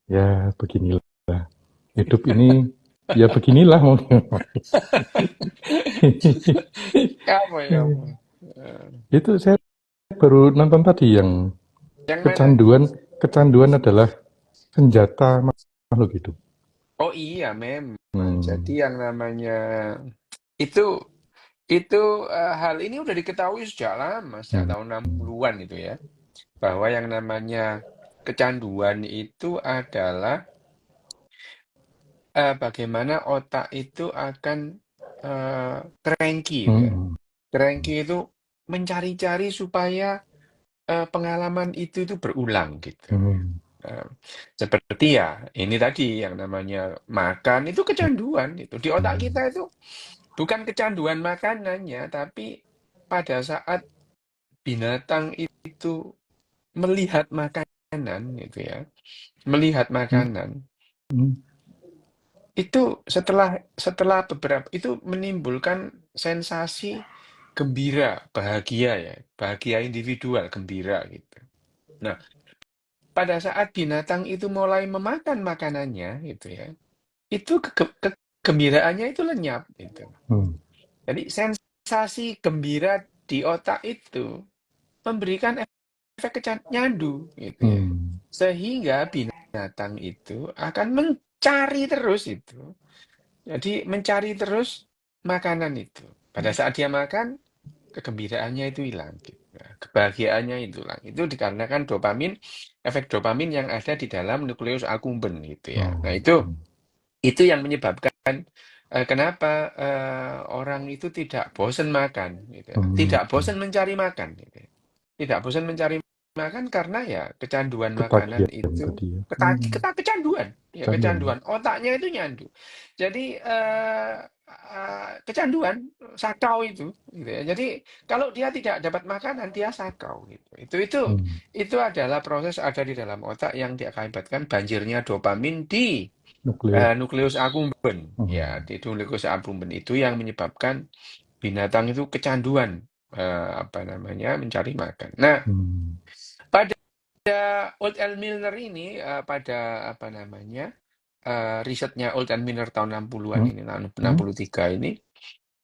Ya, beginilah. Hidup ini ya beginilah mungkin. Apa ya? Apa? Eh, Itu saya baru nonton tadi yang yang mana? kecanduan kecanduan adalah senjata makhluk hidup. Oh iya, memang. Jadi Hmm. yang namanya itu itu hal ini udah diketahui sejak lama, sejak Hmm. tahun 60-an itu ya, bahwa yang namanya kecanduan itu adalah bagaimana otak itu akan cranky gitu ya. Hmm. Cranky itu mencari-cari supaya pengalaman itu berulang gitu. Hmm. Eh, Seperti ya ini tadi yang namanya makan itu kecanduan itu di otak kita itu bukan kecanduan makanannya, tapi pada saat binatang itu melihat makanan gitu ya, melihat Hmm. makanan Hmm. itu setelah setelah beberapa itu menimbulkan sensasi gembira, bahagia ya, bahagia individual, gembira gitu. Nah, pada saat binatang itu mulai memakan makanannya gitu ya, itu kegembiraannya itu lenyap gitu. Hmm. Jadi sensasi gembira di otak itu memberikan efek nyandu gitu ya. Hmm. Sehingga binatang itu akan mencari terus itu. Jadi mencari terus makanan itu. Pada saat dia makan, kegembiraannya itu hilang gitu. Nah, kebahagiaannya itu hilang. Itu dikarenakan dopamin, efek dopamin yang ada di dalam nukleus accumbens gitu ya. Nah, Oh. Hmm. itu yang menyebabkan kenapa orang itu tidak bosan makan gitu ya. Hmm. Tidak bosan mencari makan gitu ya. Tidak bosan mencari makan karena ya kecanduan makanan Ketagihan itu tadi ya. Hmm. kecanduan ya Canduan. kecanduan otaknya itu nyandu. Jadi kecanduan sakau itu gitu ya. Jadi kalau dia tidak dapat makanan dia sakau gitu. Hmm. Itu adalah proses ada di dalam otak yang diakibatkan banjirnya dopamin di Nukleus. nukleus accumbens Hmm. ya, di nukleus accumbens itu yang menyebabkan binatang itu kecanduan apa namanya mencari makan. Nah, Hmm. pada Old and Milner ini pada apa namanya risetnya Old and Milner tahun 60-an Hmm. ini, Hmm. 63 ini,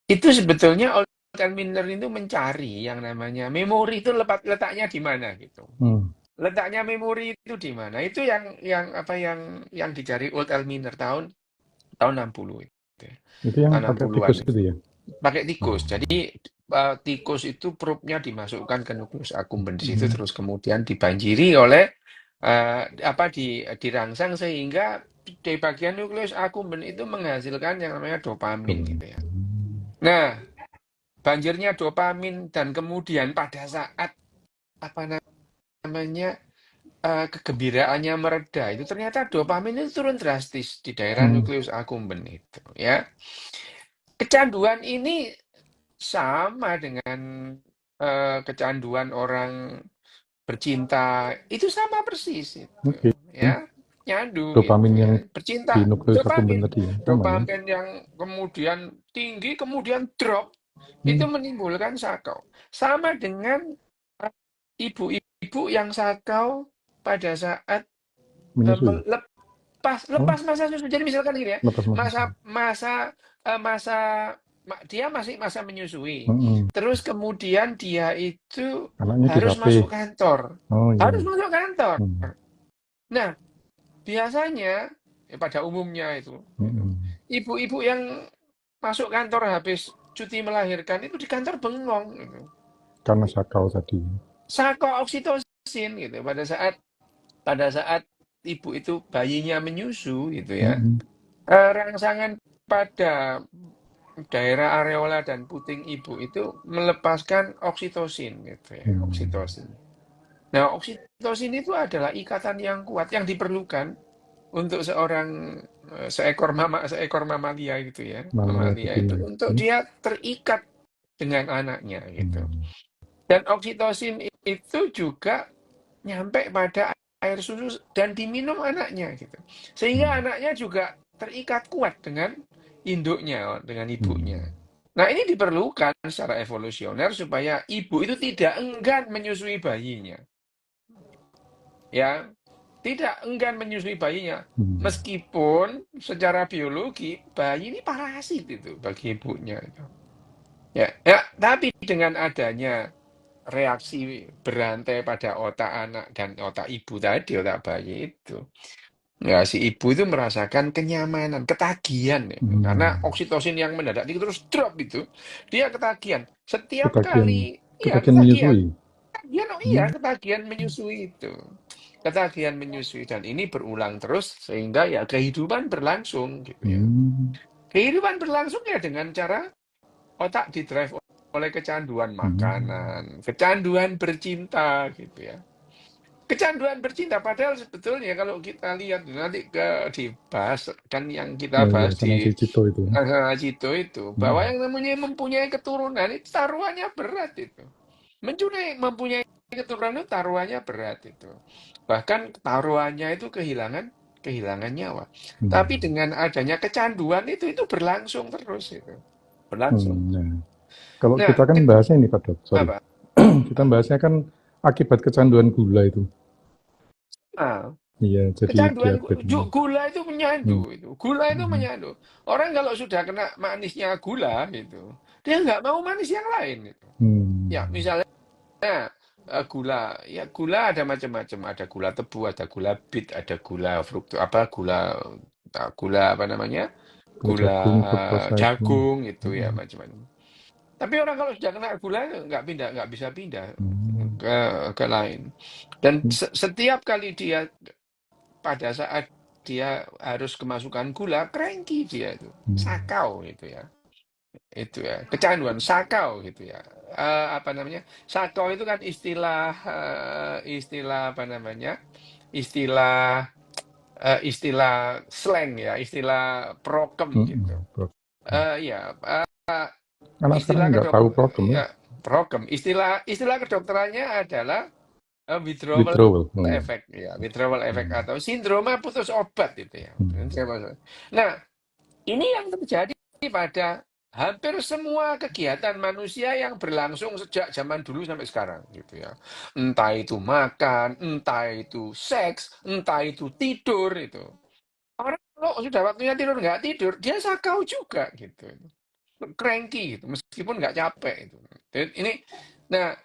itu sebetulnya Old and Milner itu mencari yang namanya memori itu letaknya di mana gitu. Hmm. Letaknya memori itu di mana? Itu yang apa yang dicari Old and Milner tahun tahun 60 itu. Itu yang Tahun pakai 60-an tikus itu. itu ya. Pakai tikus. Oh. Jadi tikus itu perutnya dimasukkan ke nukleus accumbens di situ Hmm. terus kemudian dibanjiri oleh apa dirangsang sehingga di bagian nukleus accumbens itu menghasilkan yang namanya dopamin Tuh. gitu ya. Nah, banjirnya dopamin dan kemudian pada saat apa namanya kegembiraannya mereda itu ternyata dopamin itu turun drastis di daerah Hmm. nukleus accumbens itu ya. Kecanduan ini sama dengan kecanduan orang bercinta, itu sama persis itu, Oke. ya. Nyandu gitu Dopamin yang ya. di Bercinta, nukleus accumbens dopamin. tadi ya, sama ya. Dopamin yang kemudian tinggi, kemudian drop, itu Hmm. menimbulkan sakau. Sama dengan eh, ibu-ibu yang sakau pada saat Menyusui. Oh, lepas masa susu. Jadi misalkan gini ya, lepas masuk. masa masa masa dia masih masa menyusui. Hmm. Terus kemudian dia itu Anaknya harus dirapih. masuk kantor. Oh iya. Harus masuk kantor. Hmm. Nah, biasanya ya pada umumnya itu gitu. Hmm. Ibu-ibu yang masuk kantor habis cuti melahirkan itu di kantor bengong gitu. Karena sakau tadi. Sako oksitosin gitu pada saat ibu itu bayinya menyusu gitu ya. Hmm. Rangsangan pada daerah areola dan puting ibu itu melepaskan oksitosin gitu ya, Hmm. oksitosin. Nah, oksitosin itu adalah ikatan yang kuat yang diperlukan untuk seekor mamalia gitu ya, Mama ya mamalia itu betina. untuk Hmm. dia terikat dengan anaknya gitu. Hmm. Dan oksitosin itu juga nyampe pada air susu dan diminum anaknya gitu. Sehingga Hmm. anaknya juga terikat kuat dengan induknya, dengan ibunya. Hmm. Nah, ini diperlukan secara evolusioner supaya ibu itu tidak enggan menyusui bayinya. Ya, tidak enggan menyusui bayinya. Hmm. Meskipun secara biologi bayi ini parasit itu bagi ibunya itu. Ya, ya, tapi dengan adanya reaksi berantai pada otak anak dan otak ibu tadi, otak bayi itu. Ya, si ibu itu merasakan kenyamanan, ketagihan ya. Karena Hmm. oksitosin yang mendadak itu terus drop itu, dia ketagihan. Setiap Ketagihan, kali, ya ketagihan ketagihan. menyusui. Ketagihan, oh iya, Hmm. ketagihan menyusui itu. Ketagihan menyusui dan ini berulang terus sehingga ya kehidupan berlangsung gitu ya. Hmm. Kehidupan berlangsung ya dengan cara otak didrive oleh kecanduan Hmm. makanan, kecanduan bercinta gitu ya. Kecanduan bercinta padahal sebetulnya kalau kita lihat nanti dibahas kan yang kita Ya, ya, bahas sama di si Cito itu. Cito itu bahwa Hmm. yang namanya mempunyai keturunan itu taruhannya berat itu. Mempunyai keturunan itu taruhannya berat itu. Bahkan taruhannya itu kehilangan nyawa. Hmm. Tapi dengan adanya kecanduan itu berlangsung terus itu. Berlangsung. Hmm. Nah, kalau Nah, kita kan bahasnya ini Pak Dok, sorry. apa? Kita bahasnya kan akibat kecanduan gula itu. Nah, Iya, jadi kecanduan diabetes. gula itu menyandu Hmm. itu. Gula itu Hmm. menyandu. Orang kalau sudah kena manisnya gula gitu, dia nggak mau manis yang lain gitu. Hmm. Ya, misalnya gula, ya gula ada macam-macam. Ada gula tebu, ada gula bit, ada gula frukto, apa gula apa namanya? Gula Gula jagung, fruktosa itu. jagung itu ya Hmm. macam-macam. Tapi orang kalau sudah kena gula nggak bisa pindah Hmm. ke lain. Dan setiap kali dia pada saat dia harus kemasukan gula, cranky dia itu, Hmm. sakau gitu ya. Itu ya, kecanduan, sakau gitu ya. Apa namanya? Sakau itu kan istilah apa namanya? Istilah istilah slang ya, istilah prokem Hmm. gitu. Pro- Ya, Anak sekarang istilah nggak tahu program ya. ya, prokem. Istilah kedokterannya adalah withdrawal Withdrawal. Oh. effect ya, withdrawal effect Hmm. atau sindroma putus obat itu ya. Hmm. Nah, ini yang terjadi pada hampir semua kegiatan manusia yang berlangsung sejak zaman dulu sampai sekarang gitu ya. Entah itu makan, entah itu seks, entah itu tidur itu. Orang kalau sudah waktunya tidur nggak tidur, dia sakau juga gitu. Cranky gitu, meskipun nggak capek itu. Ini, nah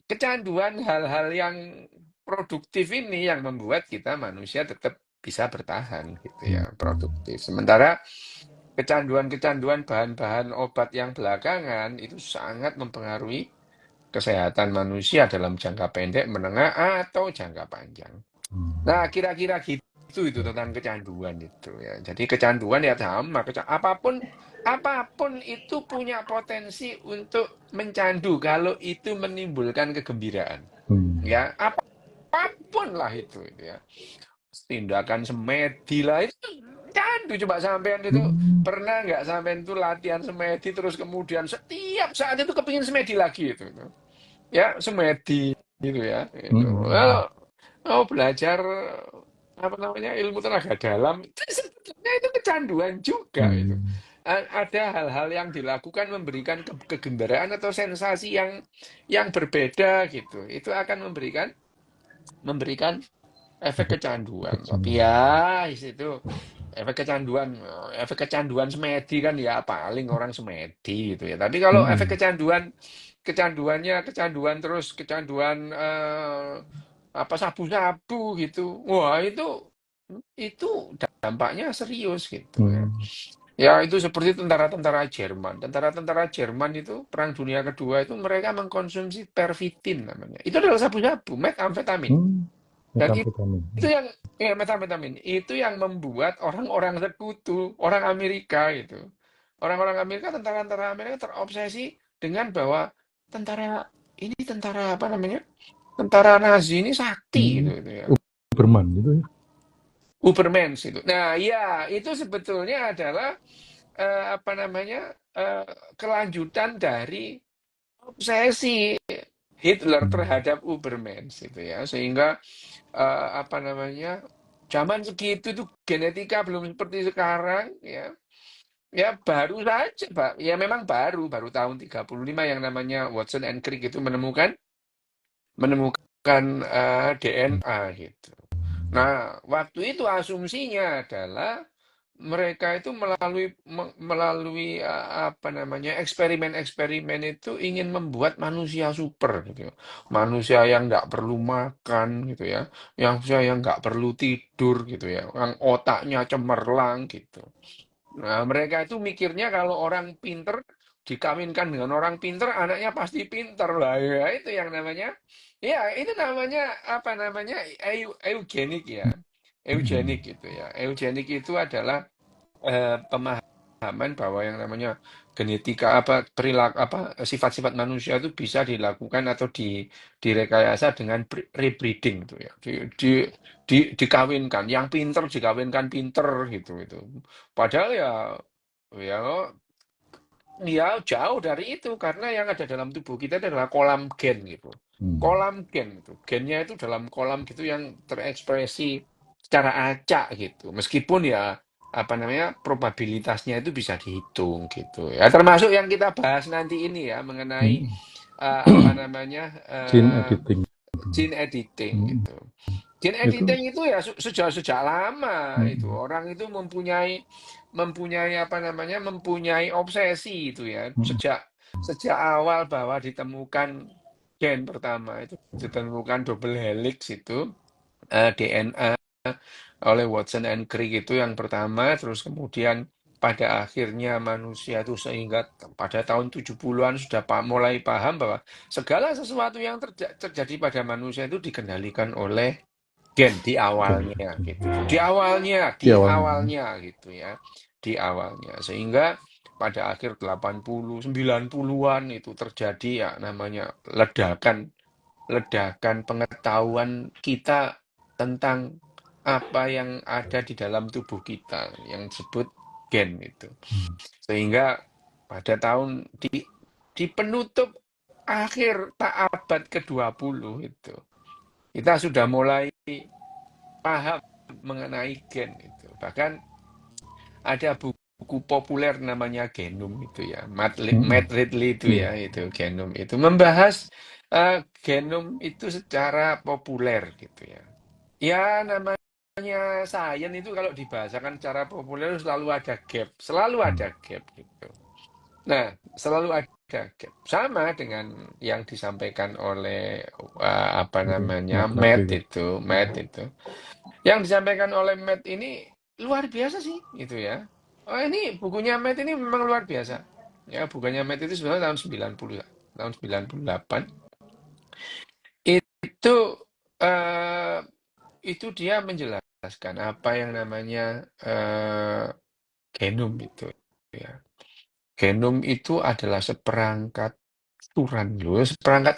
kecanduan hal-hal yang produktif ini yang membuat kita manusia tetap bisa bertahan gitu Hmm. ya, produktif. Sementara kecanduan-kecanduan bahan-bahan obat yang belakangan itu sangat mempengaruhi kesehatan manusia dalam jangka pendek, menengah, atau jangka panjang. Nah, kira-kira gitu itu tentang kecanduan itu ya. Jadi kecanduan ya sama, apapun itu punya potensi untuk mencandu kalau itu menimbulkan kegembiraan. Hmm. Ya, apapun lah itu ya. Tindakan semedi lah itu candu, coba sampean itu Hmm. pernah nggak sampean itu latihan semedi terus kemudian setiap saat itu kepingin semedi lagi itu. Ya, semedi gitu ya. Itu. Hmm. Kalau mau belajar apa namanya ilmu tenaga dalam itu sebetulnya itu kecanduan juga itu. Hmm. Ada hal-hal yang dilakukan memberikan kegembiraan atau sensasi yang berbeda gitu. Itu akan memberikan efek Efek kecanduan. Tapi kecanduan. ya itu efek kecanduan semedi kan ya paling orang semedi gitu ya. Tapi kalau efek Hmm. kecanduan terus kecanduan apa sabu-sabu gitu. Wah, itu dampaknya serius gitu ya. Hmm. Ya, itu seperti tentara-tentara Jerman. Tentara-tentara Jerman itu Perang Dunia Kedua itu mereka mengkonsumsi pervitin namanya. Itu adalah sabu-sabu, metamfetamin. Hmm. Dan Metamfetamin. itu yang ya metamfetamin. Itu yang membuat orang-orang sekutu, orang Amerika gitu. Orang-orang Amerika, tentara-tentara Amerika terobsesi dengan bahwa tentara tentara apa namanya? Tentara Nazi ini sakti Hmm. gitu ya. Uberman gitu ya. Ubermensch itu. Nah, ya itu sebetulnya adalah apa namanya? Kelanjutan dari obsesi Hitler Hmm. terhadap Ubermensch itu ya. Sehingga apa namanya? Zaman segitu itu genetika belum seperti sekarang ya. Ya baru saja, Pak. Ya memang baru tahun 35 yang namanya Watson and Crick itu menemukan DNA gitu. Nah, waktu itu asumsinya adalah mereka itu melalui apa namanya eksperimen-eksperimen itu ingin membuat manusia super gitu ya. Manusia yang nggak perlu makan gitu ya, yang nggak perlu tidur gitu ya, yang otaknya cemerlang gitu. Nah, mereka itu mikirnya kalau orang pinter dikawinkan dengan orang pinter, anaknya pasti pinter lah. Ya, itu namanya apa namanya eugenik ya. Eugenik gitu ya. Eugenik itu adalah pemahaman bahwa yang namanya genetika apa perilaku apa sifat-sifat manusia itu bisa dilakukan atau direkayasa dengan rebreeding gitu ya. Dikawinkan, yang pinter dikawinkan pinter gitu itu. Padahal ya ya jauh dari itu karena yang ada dalam tubuh kita adalah kolam gen gitu. Hmm. Kolam gen itu. Gennya itu dalam kolam gitu yang terekspresi secara acak gitu. Meskipun ya apa namanya probabilitasnya itu bisa dihitung gitu. Ya termasuk yang kita bahas nanti ini ya mengenai Hmm. apa namanya Gene editing. gene editing Hmm. gitu. Gene Itu. editing itu ya sejak lama itu Hmm. orang itu mempunyai apa namanya mempunyai obsesi itu ya Hmm. sejak awal bahwa ditemukan gen pertama itu ditemukan double helix itu DNA oleh Watson and Crick itu yang pertama terus kemudian pada akhirnya manusia itu sehingga pada tahun 70-an sudah mulai paham bahwa segala sesuatu yang terjadi pada manusia itu dikendalikan oleh gen di Gen awalnya editing. gitu. Di Di awalnya. awalnya gitu ya. Di awalnya. Sehingga pada akhir 80, 90-an itu terjadi ya namanya ledakan ledakan pengetahuan kita tentang apa yang ada di dalam tubuh kita yang disebut gen itu. Hmm. Sehingga pada di penutup akhir abad ke-20 itu kita sudah mulai paham mengenai gen itu. Bahkan ada buku populer namanya Genom itu ya, Matt Hmm. Ridley itu Iya. ya, itu Genom itu membahas genom itu secara populer gitu ya. Ya namanya sains itu kalau dibahasakan secara populer selalu Hmm. ada gap gitu. Nah, selalu ada gap. Sama dengan yang disampaikan oleh apa namanya Matt Radley. Matt itu. Yang disampaikan oleh Matt ini luar biasa sih, gitu ya. Oh ini bukunya Matt ini memang luar biasa. Ya, bukunya Matt itu sebenarnya tahun 90, tahun 98. Itu eh, itu dia menjelaskan apa yang namanya genom itu ya. Genom itu adalah seperangkat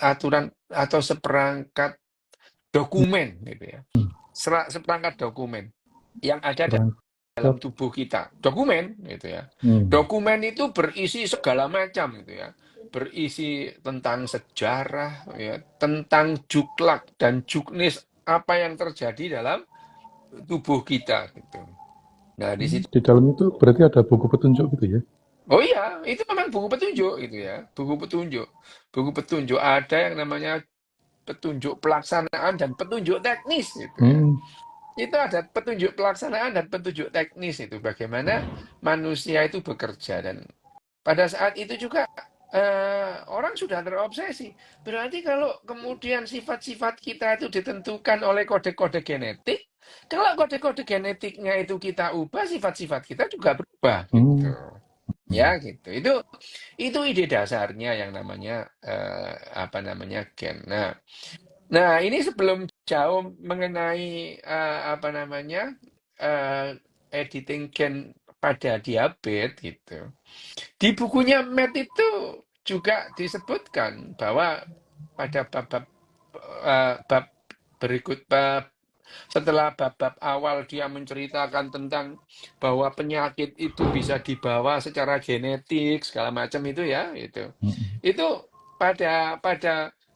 aturan atau seperangkat dokumen gitu ya. Seperangkat dokumen yang ada dalam Perangkat. tubuh kita. Dokumen gitu ya. Hmm. Dokumen itu berisi segala macam gitu ya. Berisi tentang sejarah ya, tentang juklak dan juknis apa yang terjadi dalam tubuh kita gitu. Nah, di situ Di dalam itu berarti ada buku petunjuk gitu ya? oh iya, itu memang buku petunjuk gitu ya. Buku petunjuk. Buku petunjuk ada yang namanya petunjuk pelaksanaan dan petunjuk teknis gitu ya. Hmm. Itu ada petunjuk pelaksanaan dan petunjuk teknis itu bagaimana manusia itu bekerja dan pada saat itu juga orang sudah terobsesi. Berarti kalau kemudian sifat-sifat kita itu ditentukan oleh kode-kode genetik, kalau kode-kode genetiknya itu kita ubah, sifat-sifat kita juga berubah gitu. Hmm. Ya gitu. Itu ide dasarnya yang namanya apa namanya gen. Nah, ini sebelum jauh mengenai apa namanya editing gen pada diabetes gitu. Di bukunya Matt itu juga disebutkan bahwa pada bab berikut setelah bab-bab awal dia menceritakan tentang bahwa penyakit itu bisa dibawa secara genetik segala macam itu ya itu. Hmm. Itu pada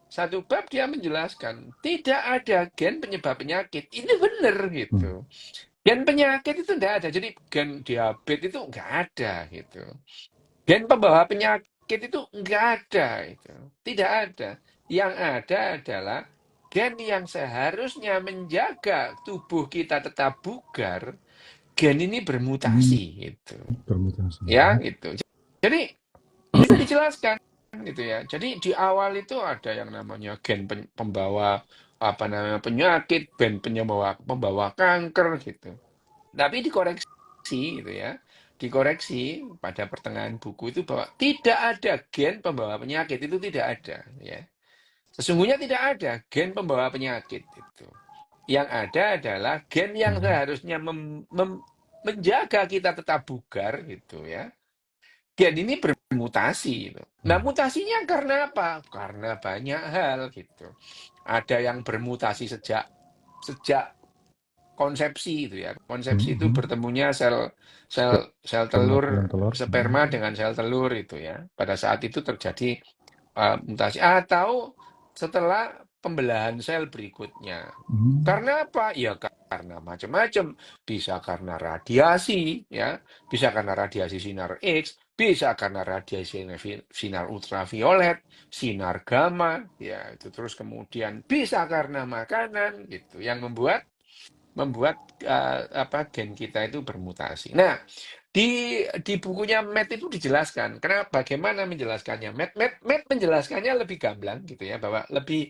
satu bab dia menjelaskan tidak ada gen penyebab penyakit. Ini benar Hmm. gitu. Gen penyakit itu tidak ada. Jadi gen diabetes itu nggak ada gitu. Gen pembawa penyakit itu nggak ada itu. Tidak ada. Yang ada adalah gen yang seharusnya menjaga tubuh kita tetap bugar, gen ini bermutasi gitu. Bermutasi. Ya, gitu. Jadi bisa dijelaskan gitu ya. Jadi di awal itu ada yang namanya gen pembawa apa namanya penyakit, gen pembawa kanker gitu. Tapi dikoreksi gitu ya. Dikoreksi pada pertengahan buku itu bahwa tidak ada gen pembawa penyakit, itu tidak ada ya. Sesungguhnya tidak ada gen pembawa penyakit itu. Yang ada adalah gen yang seharusnya menjaga kita tetap bugar gitu ya. Gen ini bermutasi gitu. Nah, mutasinya karena apa? Karena banyak hal gitu. Ada yang bermutasi sejak sejak konsepsi itu ya. Konsepsi itu bertemunya sel Sperma dengan telur telur. sperma dengan sel telur itu ya. Pada saat itu terjadi mutasi atau setelah pembelahan sel berikutnya. Karena apa? Ya karena macam-macam. Bisa karena radiasi, ya, bisa karena radiasi sinar X, bisa karena radiasi sinar ultraviolet, sinar gamma, ya itu terus kemudian bisa karena makanan, gitu, yang membuat apa gen kita itu bermutasi. Nah, di bukunya Matt itu dijelaskan. Kenapa? Bagaimana menjelaskannya? Matt menjelaskannya lebih gamblang gitu ya, bahwa lebih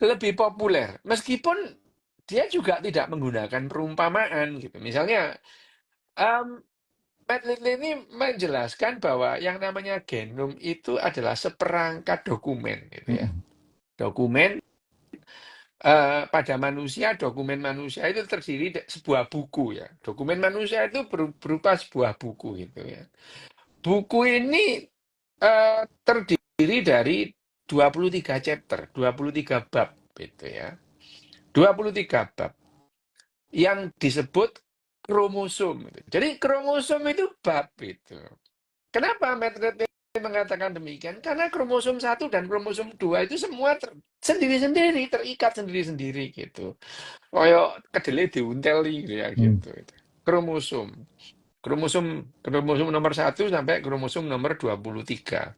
lebih populer. Meskipun dia juga tidak menggunakan perumpamaan gitu. Misalnya, em, Matt Little ini menjelaskan bahwa yang namanya genom itu adalah seperangkat dokumen gitu ya. Dokumen pada manusia, dokumen manusia itu terdiri dari sebuah buku ya. Dokumen manusia itu berupa sebuah buku gitu ya. Buku ini terdiri dari 23 chapter, 23 bab gitu ya. 23 bab yang disebut kromosom. Gitu. Jadi kromosom itu bab itu. Kenapa Matt mengatakan demikian? Karena kromosom 1 dan kromosom 2 itu semua sendiri-sendiri, terikat sendiri-sendiri gitu. Kayak kedelai diunteli gitu ya gitu. Kromosom. Kromosom nomor 1 sampai kromosom nomor 23.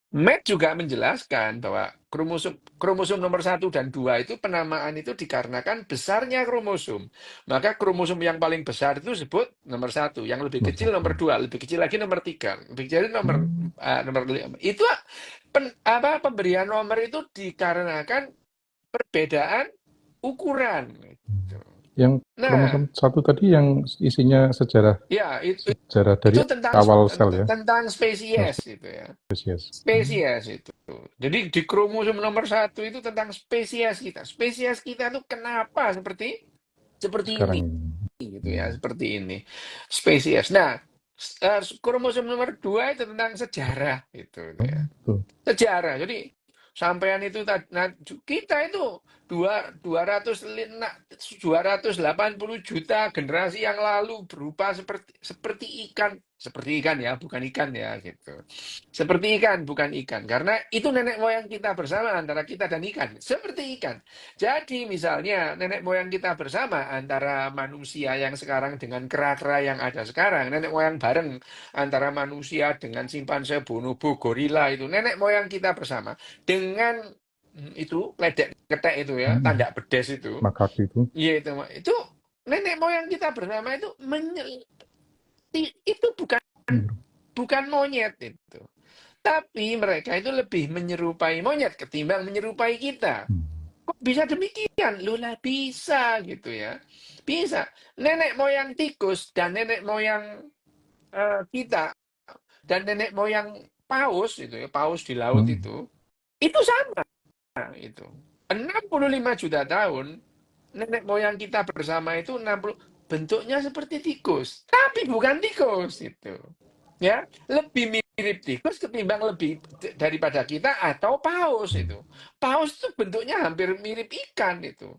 Matt juga menjelaskan bahwa kromosom nomor 1 dan 2 itu penamaan itu dikarenakan besarnya kromosom. Maka kromosom yang paling besar itu disebut nomor 1, yang lebih kecil nomor 2, lebih kecil lagi nomor 3, lebih kecil nomor 5. Itu pemberian nomor itu dikarenakan perbedaan ukuran. Gitu. Yang Nah, kromosom satu tadi yang isinya sejarah ya sejarah dari itu tentang awal sel ya, spesies itu ya. spesies. Spesies itu. Jadi di kromosom nomor 1 itu tentang spesies kita. Spesies kita itu kenapa seperti ini Sekarang ini. gitu ya, seperti ini. Spesies. Nah, kromosom nomor 2 itu tentang sejarah gitu ya. Tuh. Sejarah. Jadi sampean itu kita itu 280 juta generasi yang lalu berupa seperti ikan ya, bukan ikan ya gitu. Seperti ikan, bukan ikan. Karena itu nenek moyang kita bersama antara kita dan ikan. Seperti ikan. Jadi misalnya nenek moyang kita bersama antara manusia yang sekarang dengan kera-kera yang ada sekarang. Nenek moyang bareng antara manusia dengan simpanse, bonobo, gorila itu. Nenek moyang kita bersama. Dengan itu, ledek ketek itu ya, tanda bedes itu. Makak itu. Iya itu nenek moyang kita bersama itu itu bukan monyet itu. Tapi mereka itu lebih menyerupai monyet ketimbang menyerupai kita. Kok bisa demikian? Lula bisa gitu ya. Bisa. Nenek moyang tikus dan nenek moyang kita dan nenek moyang paus itu ya, paus di laut itu sama itu. 65 juta tahun nenek moyang kita bersama itu 60 bentuknya seperti tikus, tapi bukan tikus itu. Ya, lebih mirip tikus ketimbang lebih daripada kita atau paus itu. Paus itu bentuknya hampir mirip ikan itu.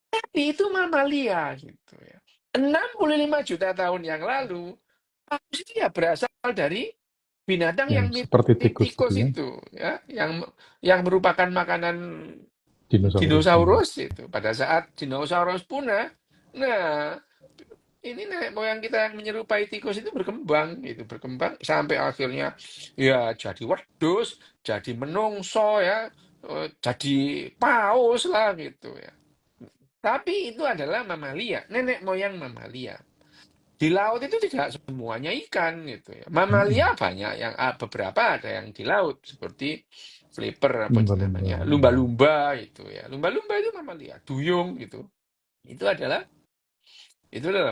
Tapi itu mamalia gitu ya. 65 juta tahun yang lalu, paus itu ya berasal dari binatang yang Yang mirip seperti tikus itu tikus ya, itu ya, yang merupakan makanan dinosaurus. dinosaurus itu. Pada saat dinosaurus punah, nah ini nenek moyang kita yang menyerupai tikus itu berkembang sampai akhirnya ya jadi wedhus, jadi menungso ya, jadi paus lah gitu ya. Tapi itu adalah mamalia, nenek moyang mamalia. Di laut itu tidak semuanya ikan gitu ya. Mm-mm. Mamalia banyak yang beberapa ada yang di laut seperti flipper apa itu Lumba-lumba. namanya, lumba-lumba itu ya. Lumba-lumba itu mamalia, duyung gitu. Itu adalah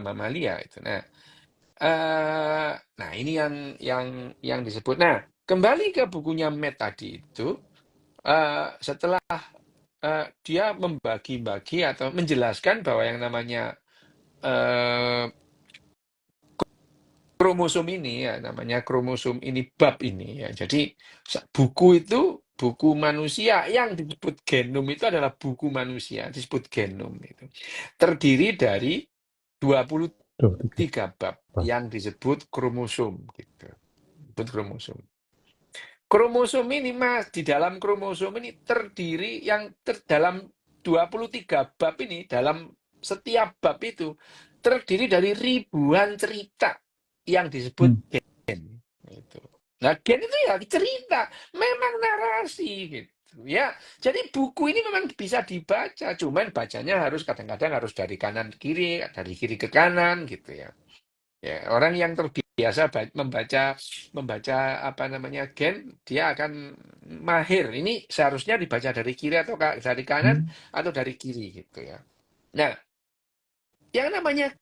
mamalia itu. Nah ini yang disebut. Nah, kembali ke bukunya Matt tadi itu, setelah dia membagi-bagi atau menjelaskan bahwa yang namanya eh, kromosom ini ya, namanya kromosom ini bab ini ya. Jadi buku itu buku manusia yang disebut genom itu adalah buku manusia disebut genom itu. Terdiri dari 23. 23 bab yang disebut kromosom gitu. Disebut kromosom. Kromosom ini Mas, di dalam kromosom ini terdiri dalam 23 bab ini, dalam setiap bab itu terdiri dari ribuan cerita yang disebut Hmm. gen. Gitu. Nah, gen itu ya cerita, memang narasi gitu ya. Jadi buku ini memang bisa dibaca, cuman bacanya harus kadang-kadang harus dari kanan ke kiri, dari kiri ke kanan gitu ya. Ya, orang yang terbiasa membaca membaca apa namanya gen, dia akan mahir. Ini seharusnya dibaca dari kiri atau dari kanan Hmm. atau dari kiri gitu ya. Nah, yang namanya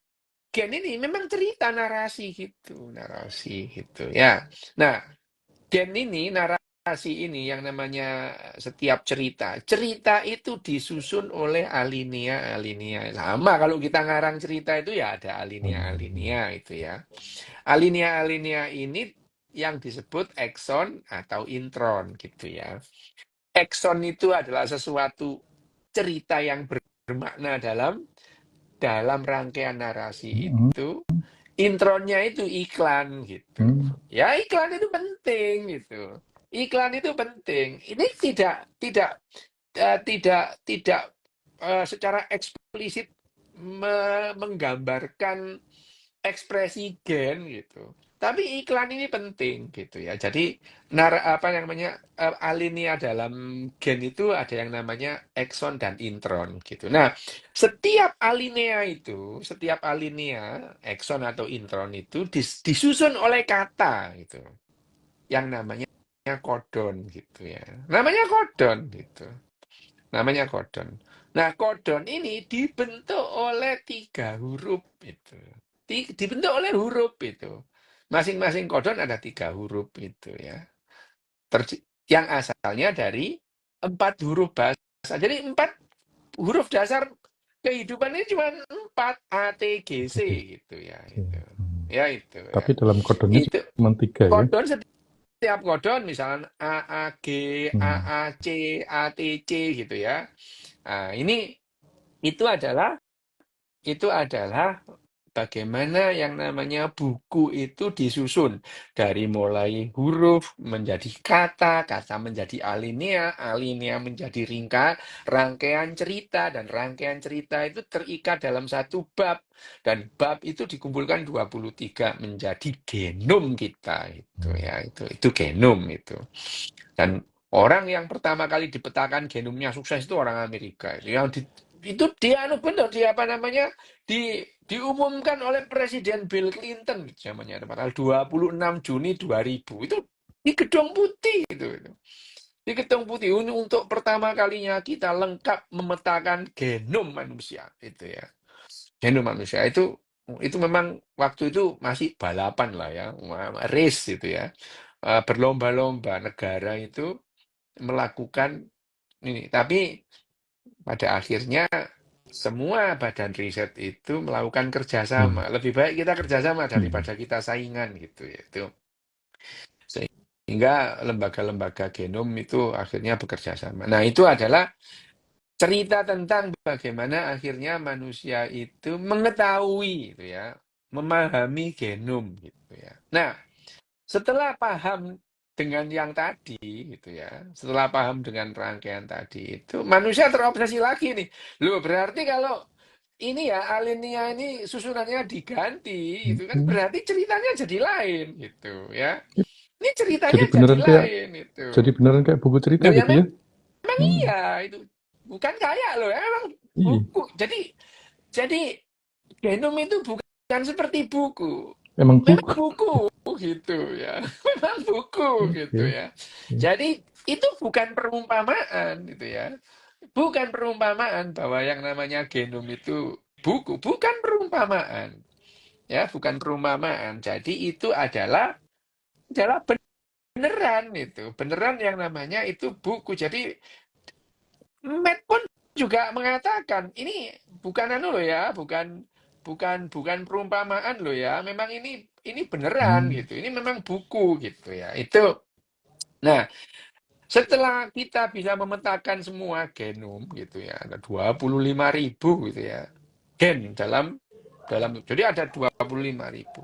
gen ini memang cerita narasi gitu ya. Nah, gen ini narasi ini yang namanya setiap cerita. Cerita itu disusun oleh alinea-alinea. Sama kalau kita ngarang cerita itu ya ada alinea-alinea itu ya. Alinea-alinea ini yang disebut ekson atau intron gitu ya. Ekson itu adalah sesuatu cerita yang bermakna dalam rangkaian narasi Hmm. itu. Intronnya itu iklan gitu. Hmm. Ya iklan itu penting gitu. Iklan itu penting. Ini tidak secara eksplisit menggambarkan ekspresi gen gitu. Tapi iklan ini penting gitu ya. Jadi apa yang namanya alinea dalam gen itu ada yang namanya ekson dan intron gitu. Nah, setiap alinea ekson atau intron itu disusun oleh kata gitu. Yang namanya kodon gitu ya. Namanya kodon gitu. Namanya kodon. Nah, kodon ini dibentuk oleh 3 huruf itu. Dibentuk oleh huruf itu. Masing-masing kodon ada 3 huruf itu ya. Yang asalnya dari 4 huruf bahasa. Jadi 4 huruf dasar kehidupan ini cuma 4 A, T, G, C Oke. gitu ya. Itu. Hmm. Ya itu ya. Tapi dalam kodenya Itu cuma 3 ya. kodon setiap kodon misalnya A, A, G, A, Hmm. A, C, A, T, C gitu ya. Nah, itu adalah bagaimana yang namanya buku itu disusun dari mulai huruf menjadi kata, kata menjadi alinea, alinea menjadi rangkaian cerita, dan rangkaian cerita itu terikat dalam satu bab, dan bab itu dikumpulkan 23 menjadi genom kita itu Hmm. ya, itu genom itu. Dan orang yang pertama kali dipetakan genomnya sukses itu orang Amerika. Itu dia benar dia apa namanya diumumkan oleh Presiden Bill Clinton zamannya tanggal 26 Juni 2000 itu di Gedung Putih itu. Di Gedung Putih untuk pertama kalinya kita lengkap memetakan genom manusia itu ya. Genom manusia itu memang waktu itu masih balapan lah ya, race itu ya. Berlomba-lomba negara itu melakukan ini. Tapi pada akhirnya semua badan riset itu melakukan Hmm. kerjasama. Lebih baik kita kerjasama Hmm. daripada kita saingan gitu ya. Sehingga lembaga-lembaga genom itu akhirnya bekerja sama. Nah, itu adalah cerita tentang bagaimana akhirnya manusia itu mengetahui gitu ya, memahami genom gitu ya. Nah, setelah paham dengan yang tadi gitu ya, setelah paham dengan rangkaian tadi itu, manusia terobsesi lagi nih. Loh, berarti kalau ini ya alinea ini susunannya diganti, itu kan Hmm. berarti ceritanya jadi lain gitu ya. Ini Jadi ceritanya jadi beneran kayak lain itu. jadi beneran kayak buku cerita Loh ya gitu ya. Memang Hmm, iya itu. Bukan kayak loh, emang iya, buku. Jadi genom itu bukan seperti buku. emang Memang buku. buku gitu ya. Memang buku gitu Oke. ya. Jadi itu bukan perumpamaan gitu ya. Bukan perumpamaan bahwa yang namanya genom itu buku, bukan perumpamaan. Ya, bukan perumpamaan. Jadi itu adalah beneran itu. Beneran yang namanya itu buku. Jadi Matt pun juga mengatakan ini bukan anu loh ya, bukan perumpamaan loh ya. Memang ini beneran Hmm, gitu. Ini memang buku gitu ya. Itu. Nah, setelah kita bisa memetakan semua genom gitu ya, ada 25.000 gitu ya. Gen dalam jadi ada 25.000.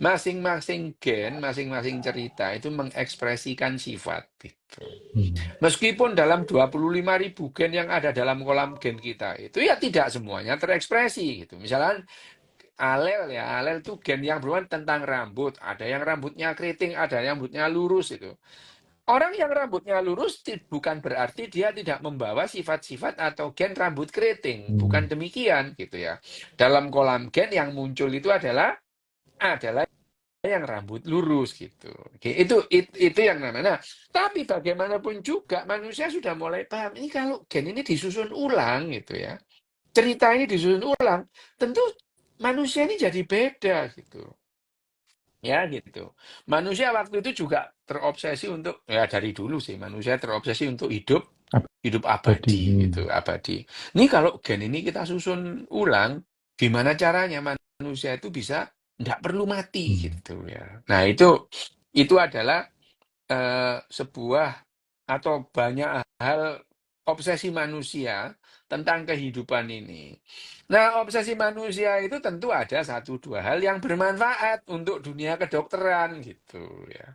Masing-masing gen, masing-masing cerita itu mengekspresikan sifat gitu. hmm, Meskipun dalam 25.000 gen yang ada dalam kolam gen kita itu ya tidak semuanya terekspresi gitu. Misalnya alel ya, alel itu gen yang berhubungan tentang rambut. Ada yang rambutnya keriting, ada yang rambutnya lurus itu. Orang yang rambutnya lurus bukan berarti dia tidak membawa sifat-sifat atau gen rambut keriting. Bukan hmm. demikian gitu ya. Dalam kolam gen yang muncul itu adalah yang rambut lurus gitu. Oke, itu yang namanya. Nah, tapi bagaimanapun juga manusia sudah mulai paham ini kalau gen ini disusun ulang gitu ya. Cerita ini disusun ulang, tentu manusia ini jadi beda gitu. Ya gitu. Manusia waktu itu juga terobsesi untuk ya dari dulu sih manusia terobsesi untuk hidup Abadi. abadi gitu, abadi. Ini kalau gen ini kita susun ulang, gimana caranya manusia itu bisa nggak perlu mati Hmm. gitu ya. Nah, itu adalah sebuah atau banyak hal obsesi manusia tentang kehidupan ini. Nah, obsesi manusia itu tentu ada satu dua hal yang bermanfaat untuk dunia kedokteran gitu ya.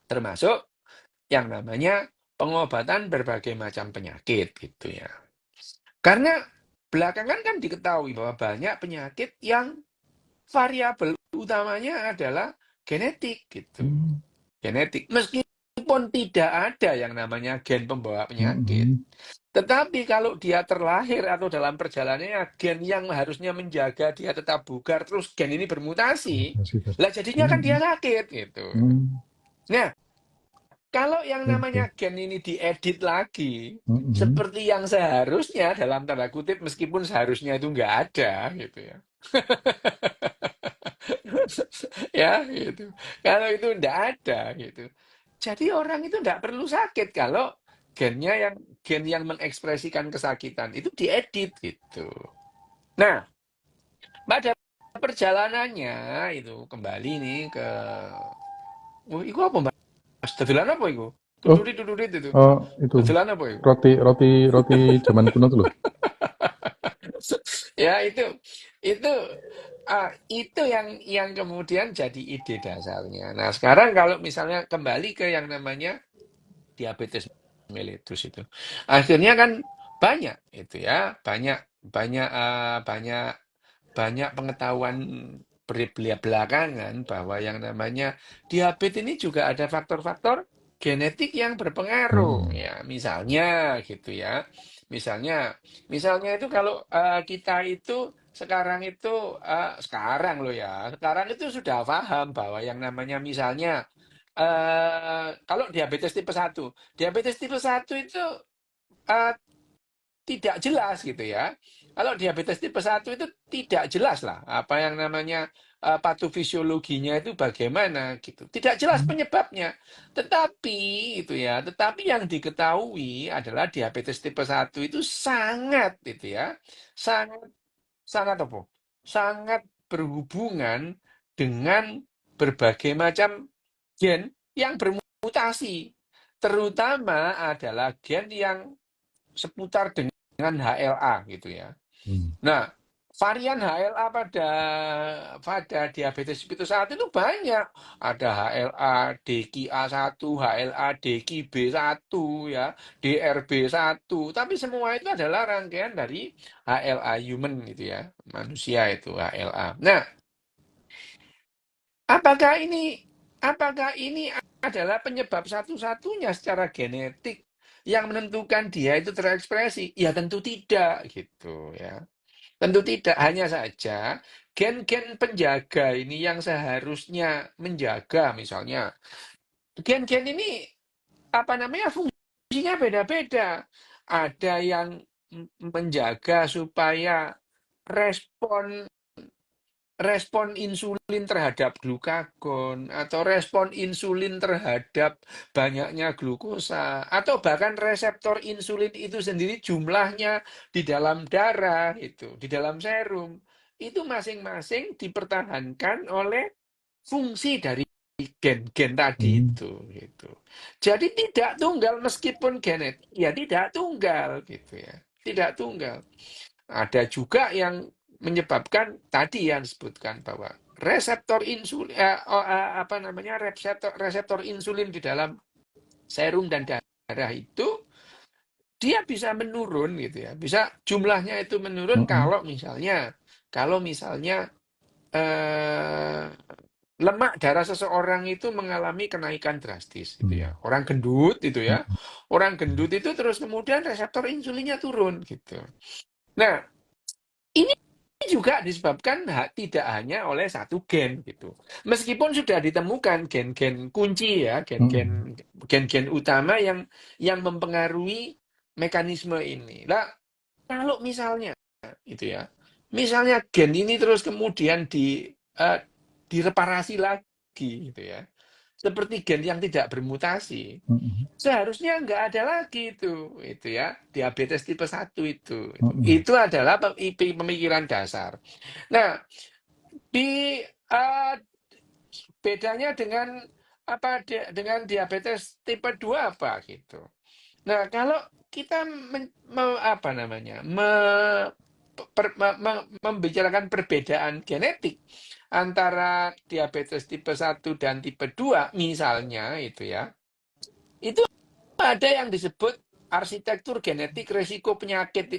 Termasuk yang namanya pengobatan berbagai macam penyakit gitu ya. Karena belakangan kan diketahui bahwa banyak penyakit yang variabel utamanya adalah genetik gitu. Hmm, Genetik. Meskipun tidak ada yang namanya gen pembawa penyakit. hmm, Tetapi kalau dia terlahir atau dalam perjalanannya gen yang harusnya menjaga dia tetap bugar terus gen ini bermutasi, masih tadi. lah jadinya kan dia Hmm, sakit gitu. hmm, Nah, kalau yang namanya oke. gen ini diedit lagi Hmm, seperti yang seharusnya dalam tanda kutip meskipun seharusnya itu nggak ada gitu ya. Ya gitu. Kalau itu nggak ada gitu. Jadi orang itu nggak perlu sakit kalau gen yang mengekspresikan kesakitan itu diedit gitu. Nah, pada perjalanannya itu kembali nih ke itu apa Mas? Dodolan apa itu? oh, Tudurit-tudurit itu. oh, itu Dodolan apa itu? roti roti roti zaman kuno tuh loh. Ya itu yang kemudian jadi ide dasarnya. Nah, sekarang kalau misalnya kembali ke yang namanya diabetes mellitus itu. Akhirnya kan banyak itu ya, banyak banyak banyak banyak pengetahuan belakangan bahwa yang namanya diabetes ini juga ada faktor-faktor genetik yang berpengaruh Hmm, ya. Misalnya gitu ya. Misalnya itu kalau kita itu sekarang loh ya. Sekarang itu sudah paham bahwa yang namanya misalnya kalau diabetes tipe 1 itu eh, tidak jelas gitu ya. Kalau diabetes tipe 1 itu tidak jelas lah apa yang namanya patofisiologinya itu bagaimana gitu. Tidak jelas hmm, penyebabnya. Tetapi itu ya, tetapi yang diketahui adalah diabetes tipe 1 itu sangat itu ya, sangat sangat apa? Sangat berhubungan dengan berbagai macam gen yang bermutasi. Terutama adalah gen yang seputar dengan HLA gitu ya. hmm, Nah, varian HLA pada diabetes tipe 1 itu banyak. Ada HLA DQA1, HLA DQB1 ya, DRB1. Tapi semua itu adalah rangkaian dari HLA human gitu ya, manusia itu HLA. Nah, apakah ini apakah ini adalah penyebab satu-satunya secara genetik? yang menentukan dia itu terekspresi? Ya tentu tidak gitu ya. Tentu tidak, hanya saja gen-gen penjaga ini yang seharusnya menjaga misalnya. Gen-gen ini apa namanya fungsinya beda-beda. Ada yang menjaga supaya respon respon insulin terhadap glukagon atau respon insulin terhadap banyaknya glukosa atau bahkan reseptor insulin itu sendiri jumlahnya di dalam darah itu di dalam serum itu masing-masing dipertahankan oleh fungsi dari gen-gen tadi Hmm. itu gitu. Jadi tidak tunggal meskipun genetik ya tidak tunggal gitu ya. Tidak tunggal. Ada juga yang menyebabkan tadi yang disebutkan bahwa reseptor insulin apa namanya reseptor insulin di dalam serum dan darah itu dia bisa menurun gitu ya. Bisa jumlahnya itu menurun Mm-mm. kalau misalnya eh, lemak darah seseorang itu mengalami kenaikan drastis gitu ya. Hmm. Orang gendut itu ya. Mm-mm. Orang gendut itu terus kemudian reseptor insulinnya turun gitu. Nah, ini juga disebabkan tidak hanya oleh satu gen gitu. Meskipun sudah ditemukan gen-gen kunci ya, Mm-mm. gen-gen utama yang mempengaruhi mekanisme ini. Nah, kalau misalnya itu ya, misalnya gen ini terus kemudian eh, direparasi lagi gitu ya. Seperti gen yang tidak bermutasi. Mm-mm. Seharusnya nggak ada lagi itu ya, diabetes tipe 1 itu. Mm-mm. Itu adalah pemikiran dasar. Nah, di bedanya dengan dengan diabetes tipe 2 apa gitu. Nah, kalau kita apa namanya? Membicarakan perbedaan genetik antara diabetes tipe 1 dan tipe 2 misalnya itu ya. Itu ada yang disebut arsitektur genetik resiko penyakit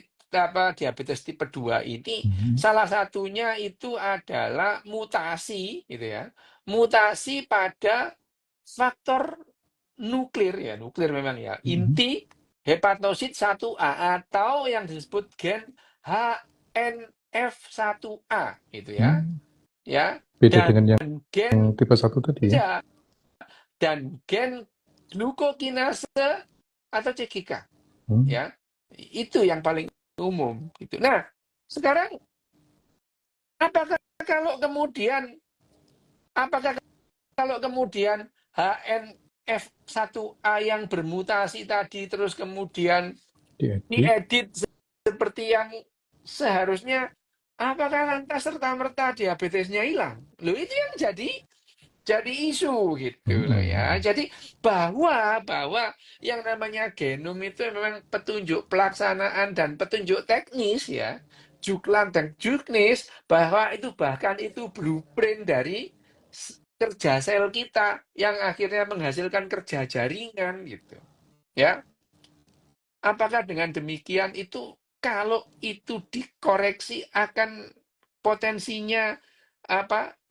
diabetes tipe 2 ini Mm-mm. salah satunya itu adalah mutasi gitu ya. Mutasi pada faktor nuklir ya, nuklir memang ya. Mm-mm. Inti hepatosit 1A atau yang disebut gen HNF1A gitu ya. Hmm. Ya. Beda Dan dengan yang gen tipe satu tadi ya. ya, dan gen glukokinase atau CGK Hmm. ya itu yang paling umum gitu. Nah sekarang apakah kalau kemudian apakah kalau kemudian HNF1A yang bermutasi tadi terus kemudian Diedit. diedit seperti yang seharusnya apakah lantas serta-merta diabetesnya hilang? Loh itu yang jadi isu gitu loh ya. Mm-mm. Jadi bahwa yang namanya genom itu memang petunjuk pelaksanaan dan petunjuk teknis ya. Juklam dan juknis bahwa itu bahkan itu blueprint dari kerja sel kita yang akhirnya menghasilkan kerja jaringan gitu. Ya. Apakah dengan demikian itu kalau itu dikoreksi akan potensinya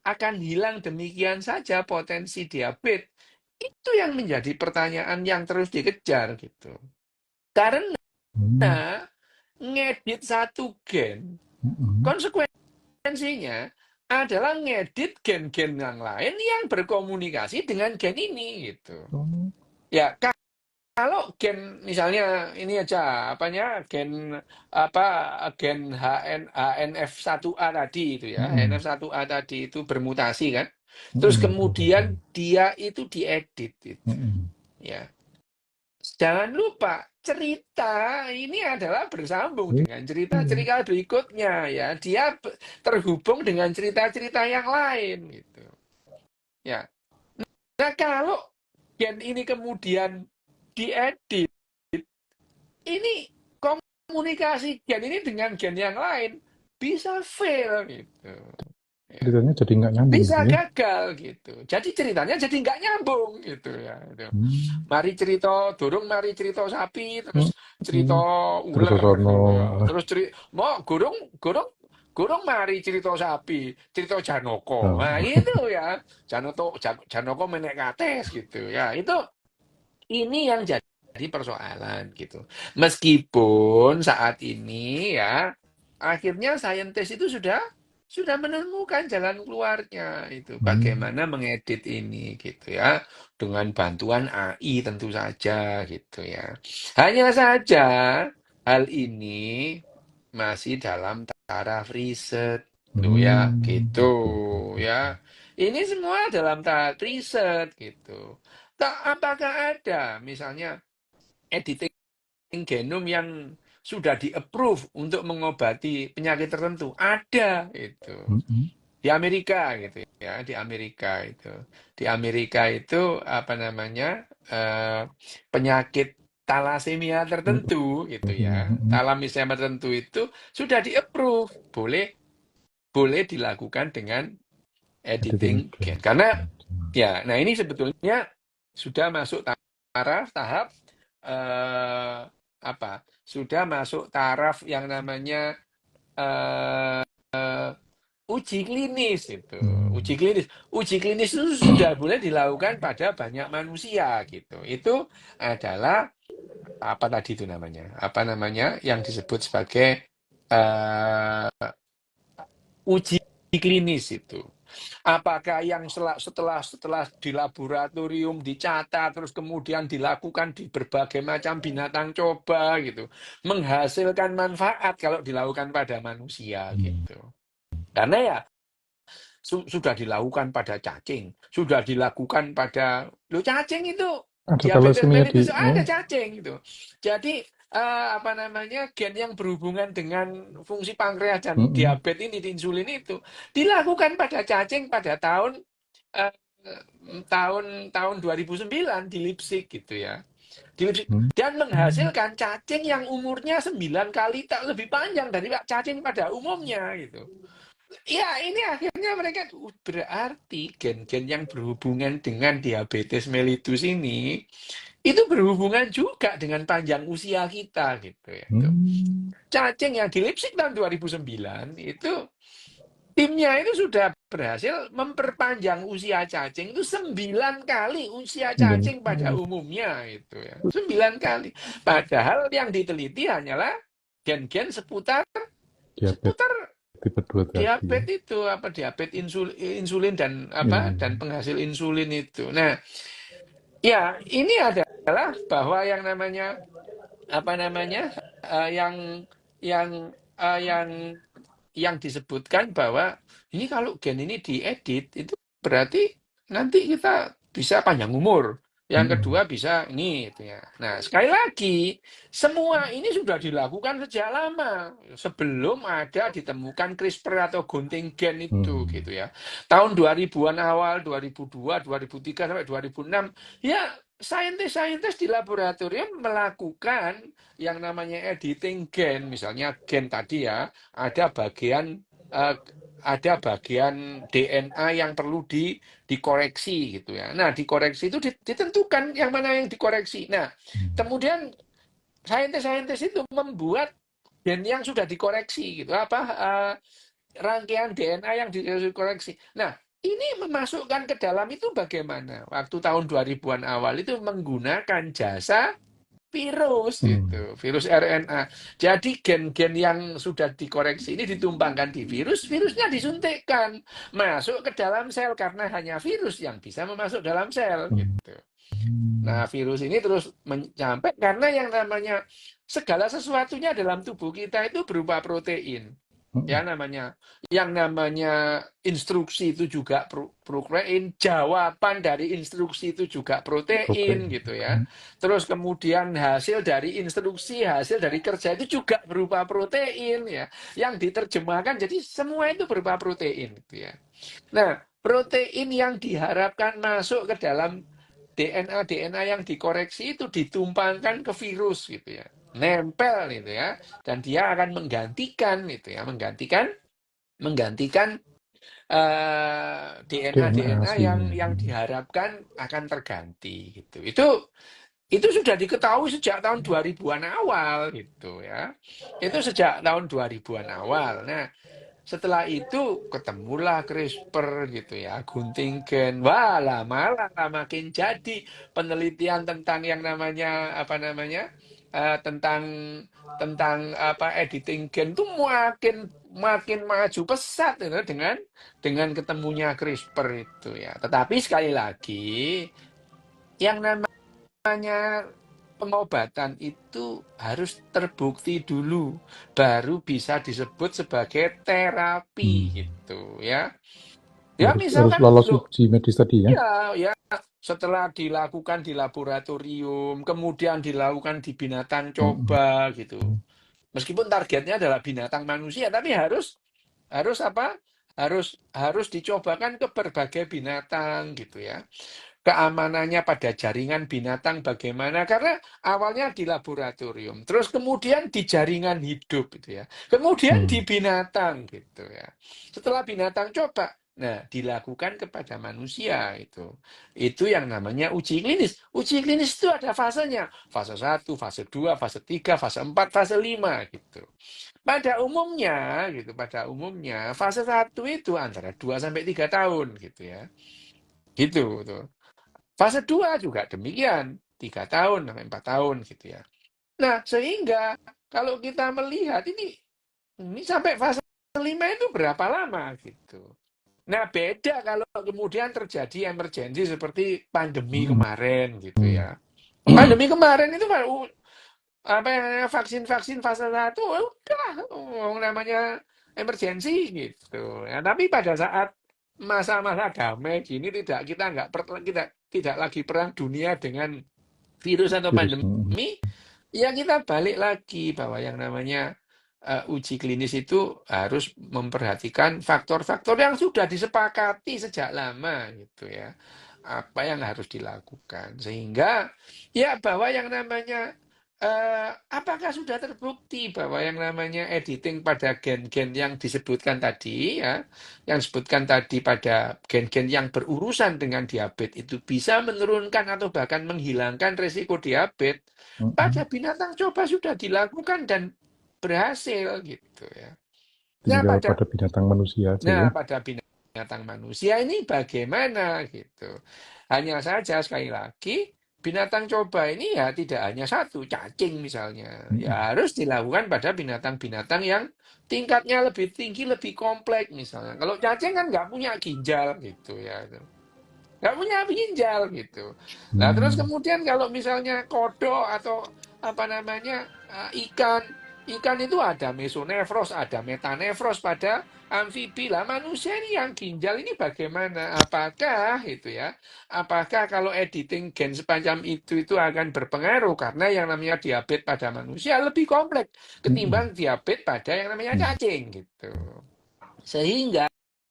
akan hilang demikian saja potensi diabetes? Itu yang menjadi pertanyaan yang terus dikejar gitu. Karena Hmm. ngedit satu gen, Mm-mm. konsekuensinya adalah ngedit gen-gen yang lain yang berkomunikasi dengan gen ini gitu. Oh. Ya, kalau gen misalnya ini aja apanya gen HNF1A tadi itu ya, Mm-mm. HNF1A tadi itu bermutasi kan. Terus Mm-mm. kemudian dia itu diedit itu Mm-mm. ya. Jangan lupa cerita ini adalah bersambung dengan Iya. cerita-cerita berikutnya ya. Dia terhubung dengan cerita-cerita yang lain gitu. Ya. Nah, kalau gen ini kemudian diedit ini komunikasi gen ini dengan gen yang lain bisa fail gitu. Ya. Ceritanya jadi nggak nyambung gitu Bisa ya. gagal gitu. Jadi ceritanya jadi nggak nyambung gitu ya. Gitu. Hmm. Mari cerita sapi, terus cerita Mm-mm. Terus ular sono. gitu ya. Terus mau gurung mari cerita sapi, cerita Janoko. Nah, Oh. itu ya. Janoko menek kates gitu ya. Ini yang jadi persoalan gitu. Meskipun saat ini ya akhirnya saintis itu sudah menemukan jalan keluarnya itu Hmm. bagaimana mengedit ini gitu ya dengan bantuan AI tentu saja gitu ya. Hanya saja hal ini masih dalam taraf riset tuh ya gitu Oke, oke, oke. ya. Ini semua dalam tahap riset gitu. Tak, apakah ada misalnya editing genom yang sudah di-approve untuk mengobati penyakit tertentu? Ada itu. Mm-mm. Di Amerika gitu ya, di Amerika itu. Di Amerika itu apa namanya? Penyakit talasemia Mm-mm. tertentu gitu ya. Mm-mm. Talasemia tertentu itu sudah di-approve, boleh dilakukan dengan Editing editing gen. gen. Karena Oke. ya, nah ini sebetulnya sudah masuk tahap eh, apa? Sudah masuk taraf yang namanya eh, uji klinis itu. Hmm. Uji klinis itu sudah boleh dilakukan pada banyak manusia gitu. Itu adalah apa tadi itu namanya? Apa namanya? Yang disebut sebagai uji klinis itu. Apakah yang setelah di laboratorium dicatat terus kemudian dilakukan di berbagai macam binatang coba gitu, menghasilkan manfaat kalau dilakukan pada manusia Hmm. gitu. Karena ya sudah dilakukan pada cacing, sudah dilakukan pada lo cacing itu Ada diabetes thalassemia di mellitus ada oh. cacing gitu. Jadi apa namanya gen yang berhubungan dengan fungsi pankreas dan Mm-mm. diabetes ini, di insulin itu dilakukan pada cacing pada eh, tahun 2009 di Leipzig gitu ya. Di Leipzig Hmm. dan menghasilkan cacing yang umurnya 9 kali tak lebih panjang dari cacing pada umumnya gitu. Ya, ini akhirnya mereka berarti gen-gen yang berhubungan dengan diabetes mellitus ini itu berhubungan juga dengan panjang usia kita gitu ya. Tuh. Hmm. Cacing yang di Leipzig tahun 2009 itu timnya itu sudah berhasil memperpanjang usia cacing itu 9 kali usia Dan cacing pada umumnya itu ya. 9 kali. Padahal yang diteliti hanyalah gen-gen seputar diabetes seputar tipe 2 tadi ya. diabetes itu apa diabetes insulin dan apa Ini. dan penghasil insulin itu. Nah, ya ini adalah bahwa yang namanya apa namanya yang yang yang yang disebutkan bahwa ini kalau gen ini diedit itu berarti nanti kita bisa panjang umur. Yang Mm-mm. kedua bisa ini itu ya. Nah, sekali lagi semua ini sudah dilakukan sejak lama sebelum ada ditemukan CRISPR atau gunting gen itu Hmm. gitu ya. Tahun 2000-an awal, 2002, 2003 sampai 2006 ya saintis-saintis di laboratorium melakukan yang namanya editing gen, misalnya gen tadi ya ada bagian eh, ada bagian DNA yang perlu dikoreksi gitu ya. Nah, dikoreksi itu ditentukan yang mana yang dikoreksi. Nah, Hmm. kemudian saintis-saintis itu membuat gen yang sudah dikoreksi gitu apa rangkaian DNA yang dikoreksi. Nah, ini memasukkan ke dalam itu bagaimana? Waktu tahun 2000-an awal itu menggunakan jasa virus Hmm. itu, virus RNA. Jadi gen-gen yang sudah dikoreksi ini ditumpangkan di virus, virusnya disuntikkan masuk ke dalam sel karena hanya virus yang bisa masuk dalam sel Hmm. gitu. Nah, virus ini terus sampai karena yang namanya segala sesuatunya dalam tubuh kita itu berupa protein. Hmm. Ya namanya yang namanya instruksi itu juga protein, jawaban dari instruksi itu juga protein Protein. gitu ya. Terus kemudian hasil dari instruksi, hasil dari kerja itu juga berupa protein ya. Yang diterjemahkan jadi semua itu berupa protein gitu ya. Nah, protein yang diharapkan masuk ke dalam DNA yang dikoreksi itu ditumpangkan ke virus gitu ya. Nempel gitu ya. Dan dia akan menggantikan gitu ya, menggantikan DNA DNA DNA aslinya. yang diharapkan akan terganti gitu. Itu sudah diketahui sejak tahun 2000-an awal gitu ya. Itu sejak tahun 2000-an awal. Nah, setelah itu ketemulah CRISPR gitu ya, gunting gen. Wah, malah makin jadi penelitian tentang yang namanya apa namanya tentang apa editing gen tuh makin makin maju pesat gitu, dengan ketemunya CRISPR itu ya. Tetapi sekali lagi yang namanya pengobatan itu harus terbukti dulu, baru bisa disebut sebagai terapi Hmm. gitu ya. Ya Harus misalkan lolos lo uji medis tadi ya. ya setelah dilakukan di laboratorium, kemudian dilakukan di binatang Hmm. coba gitu. Meskipun targetnya adalah binatang manusia, tapi harus apa? Harus dicobakan ke berbagai binatang gitu ya. Keamanannya pada jaringan binatang bagaimana? Karena awalnya di laboratorium, terus kemudian di jaringan hidup gitu ya. Kemudian di Hmm. binatang gitu ya. Setelah binatang coba, nah dilakukan kepada manusia itu. Itu yang namanya uji klinis. Uji klinis itu ada fasenya. Fase 1, fase 2, fase 3, fase 4, fase 5 gitu. Pada umumnya fase 1 itu antara 2 sampai 3 tahun gitu ya. Gitu tuh. Fase 2 juga demikian, 3 tahun sampai 4 tahun gitu ya. Nah, sehingga kalau kita melihat ini sampai fase 5 itu berapa lama gitu. Nah, beda kalau kemudian terjadi emergensi seperti pandemi Hmm. kemarin gitu Hmm. ya. Pandemi kemarin itu kan apa yang namanya vaksin-vaksin fase 1 udah namanya emergensi gitu. Ya, tapi pada saat masa-masa damai gini kita tidak lagi perang dunia dengan virus atau Virus. Hmm. pandemi, ya kita balik lagi bahwa yang namanya uji klinis itu harus memperhatikan faktor-faktor yang sudah disepakati sejak lama gitu ya. Apa yang harus dilakukan sehingga ya bahwa yang namanya apakah sudah terbukti bahwa yang namanya editing pada gen-gen yang disebutkan tadi ya, yang disebutkan tadi pada gen-gen yang berurusan dengan diabetes itu bisa menurunkan atau bahkan menghilangkan resiko diabetes Hmm. pada binatang coba sudah dilakukan dan berhasil gitu ya. Nah Tinggal pada pada binatang manusia aja ya. Nah, pada binatang manusia ini bagaimana gitu. Hanya saja sekali lagi binatang coba ini ya tidak hanya satu, cacing misalnya. Hmm. Ya harus dilakukan pada binatang-binatang yang tingkatnya lebih tinggi, lebih kompleks misalnya. Kalau cacing kan nggak punya ginjal gitu ya. Nggak punya ginjal gitu. Nah terus Hmm. kemudian kalau misalnya kodok atau apa namanya ikan, ikan itu ada mesonefros, ada metanefros pada amfibi. Lah manusia ini yang ginjal ini bagaimana? Apakah itu ya? Apakah kalau editing gen semacam itu akan berpengaruh karena yang namanya diabetes pada manusia lebih kompleks Hmm. ketimbang diabetes pada yang namanya Hmm. cacing gitu. Sehingga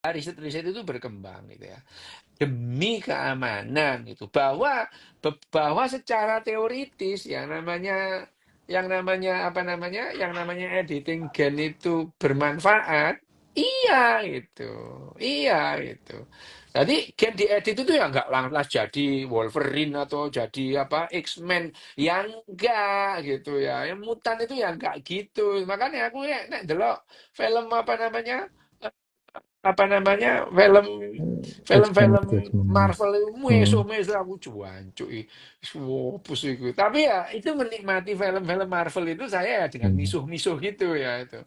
riset-riset itu berkembang gitu ya demi keamanan itu bahwa secara teoritis yang namanya editing gen itu bermanfaat iya gitu jadi gen diedit itu ya nggak lantas jadi Wolverine atau jadi apa X-Men yang enggak gitu ya yang mutan itu ya enggak gitu makanya aku ya nek delok film film X-Men film-film itu X-Men. Marvel itu Hmm. meso-meso aku cuy opus itu tapi ya itu menikmati film-film Marvel itu saya ya dengan Hmm. misuh-misuh gitu ya itu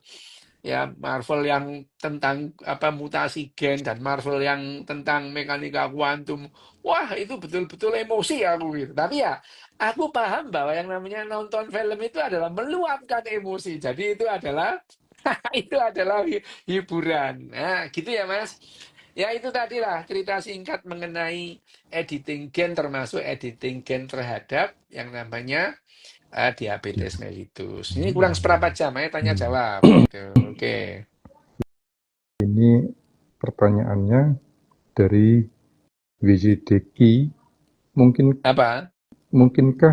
ya Marvel yang tentang apa mutasi gen dan Marvel yang tentang mekanika kuantum wah itu betul-betul emosi aku gitu tapi ya aku paham bahwa yang namanya nonton film itu adalah meluapkan emosi jadi itu adalah hiburan. Nah, gitu ya, Mas. Ya, itu tadilah cerita singkat mengenai editing gen, termasuk editing gen terhadap yang namanya diabetes Diabetes. mellitus. Ini kurang seperempat jam, ya tanya Hmm. jawab gitu. Oke. Ini pertanyaannya dari WJDK. Mungkin Apa? mungkinkah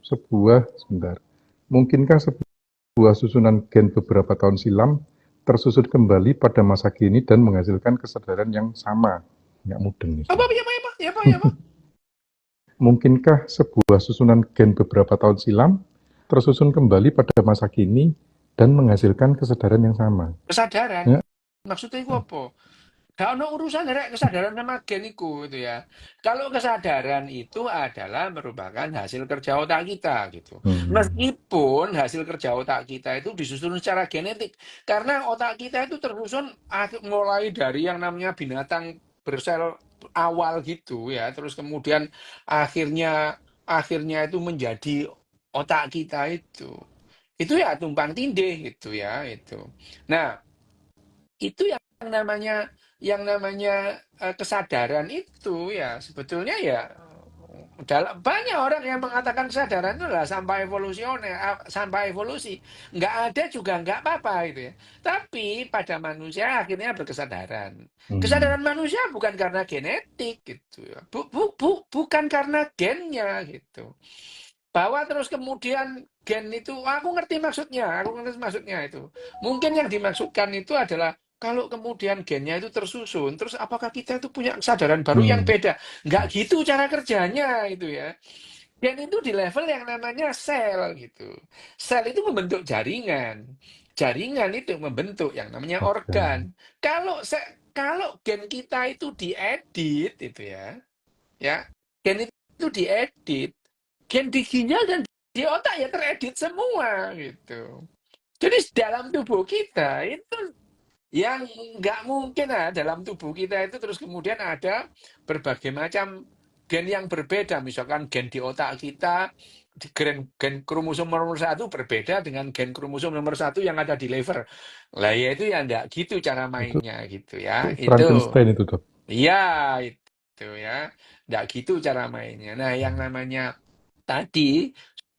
sebuah sebentar. Mungkinkah sebuah susunan gen beberapa tahun silam tersusun kembali pada masa kini dan menghasilkan kesadaran yang sama? Nggak mudeng nih Apa, saya. apa, apa, apa, apa, apa? Mungkinkah sebuah susunan gen beberapa tahun silam tersusun kembali pada masa kini dan menghasilkan kesadaran yang sama? Kesadaran. Ya, Maksudnya itu apa? Gak ono urusan rek kesadaran sama gen iku gitu ya. Kalau kesadaran itu adalah merupakan hasil kerja otak kita gitu. Hmm. Meskipun hasil kerja otak kita itu disusun secara genetik. Karena otak kita itu tersusun mulai dari yang namanya binatang bersel awal gitu ya. Terus kemudian akhirnya akhirnya itu menjadi otak kita itu. Itu ya tumpang tindih gitu ya itu. Nah, itu yang namanya kesadaran itu ya sebetulnya ya dalam banyak orang yang mengatakan kesadaran itu adalah sampah evolusioner, sampah evolusi, nggak ada juga nggak apa-apa itu ya. Tapi pada manusia akhirnya berkesadaran. Hmm. Kesadaran manusia bukan karena genetik gitu ya, bukan karena gennya gitu. Bahwa terus kemudian gen itu, aku ngerti maksudnya itu. Mungkin yang dimaksudkan itu adalah kalau kemudian gennya itu tersusun, terus apakah kita itu punya kesadaran baru yang Hmm. beda? Nggak gitu cara kerjanya itu ya. Gen itu di level yang namanya sel gitu. Sel itu membentuk jaringan. Jaringan itu membentuk yang namanya Oke. organ. Kalau gen kita itu diedit itu ya gen itu diedit, gen di ginjal dan di otak ya teredit semua gitu. Jadi dalam tubuh kita itu yang nggak mungkin dalam tubuh kita itu terus kemudian ada berbagai macam gen yang berbeda. Misalkan gen di otak kita, gen kromosom nomor satu berbeda dengan gen kromosom nomor satu yang ada di liver. Lah ya itu ya nggak gitu cara Itu mainnya gitu ya. Itu Frankenstein itu, Dok. iya, itu ya. Nggak gitu cara mainnya. Nah, yang namanya tadi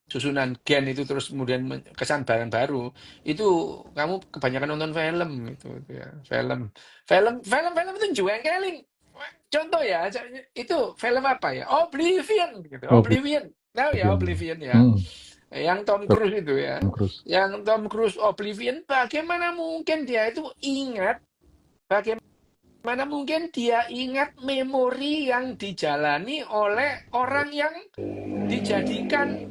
susunan gen itu terus kemudian kesan barang baru itu kamu kebanyakan nonton film itu ya. Film itu juengkeling. Contoh ya, itu film apa ya? Oblivion gitu. Oh, Oblivion. Tahu ya Vivian. Oblivion ya. Hmm. Yang Tom Cruise itu ya. Tom Cruise. Yang Tom Cruise Oblivion, bagaimana mungkin dia itu ingat Mana mungkin dia ingat memori yang dijalani oleh orang yang dijadikan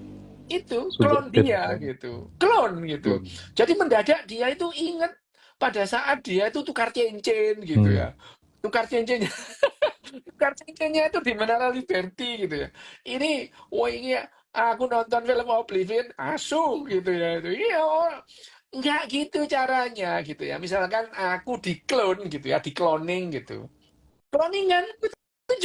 itu Subjek klon dia deadnya. gitu. Klon gitu. Belum. Jadi mendadak dia itu ingat pada saat dia itu tukar cincin gitu Hmm. ya. Tukar cincinnya, tukar cincinnya itu di Menara Liberty gitu ya. Ini, wah ini aku nonton film Oblivion, asu gitu ya. Itu iya, nggak gitu caranya gitu ya. Misalkan aku diklon gitu ya, dikloning gitu. Cloningan itu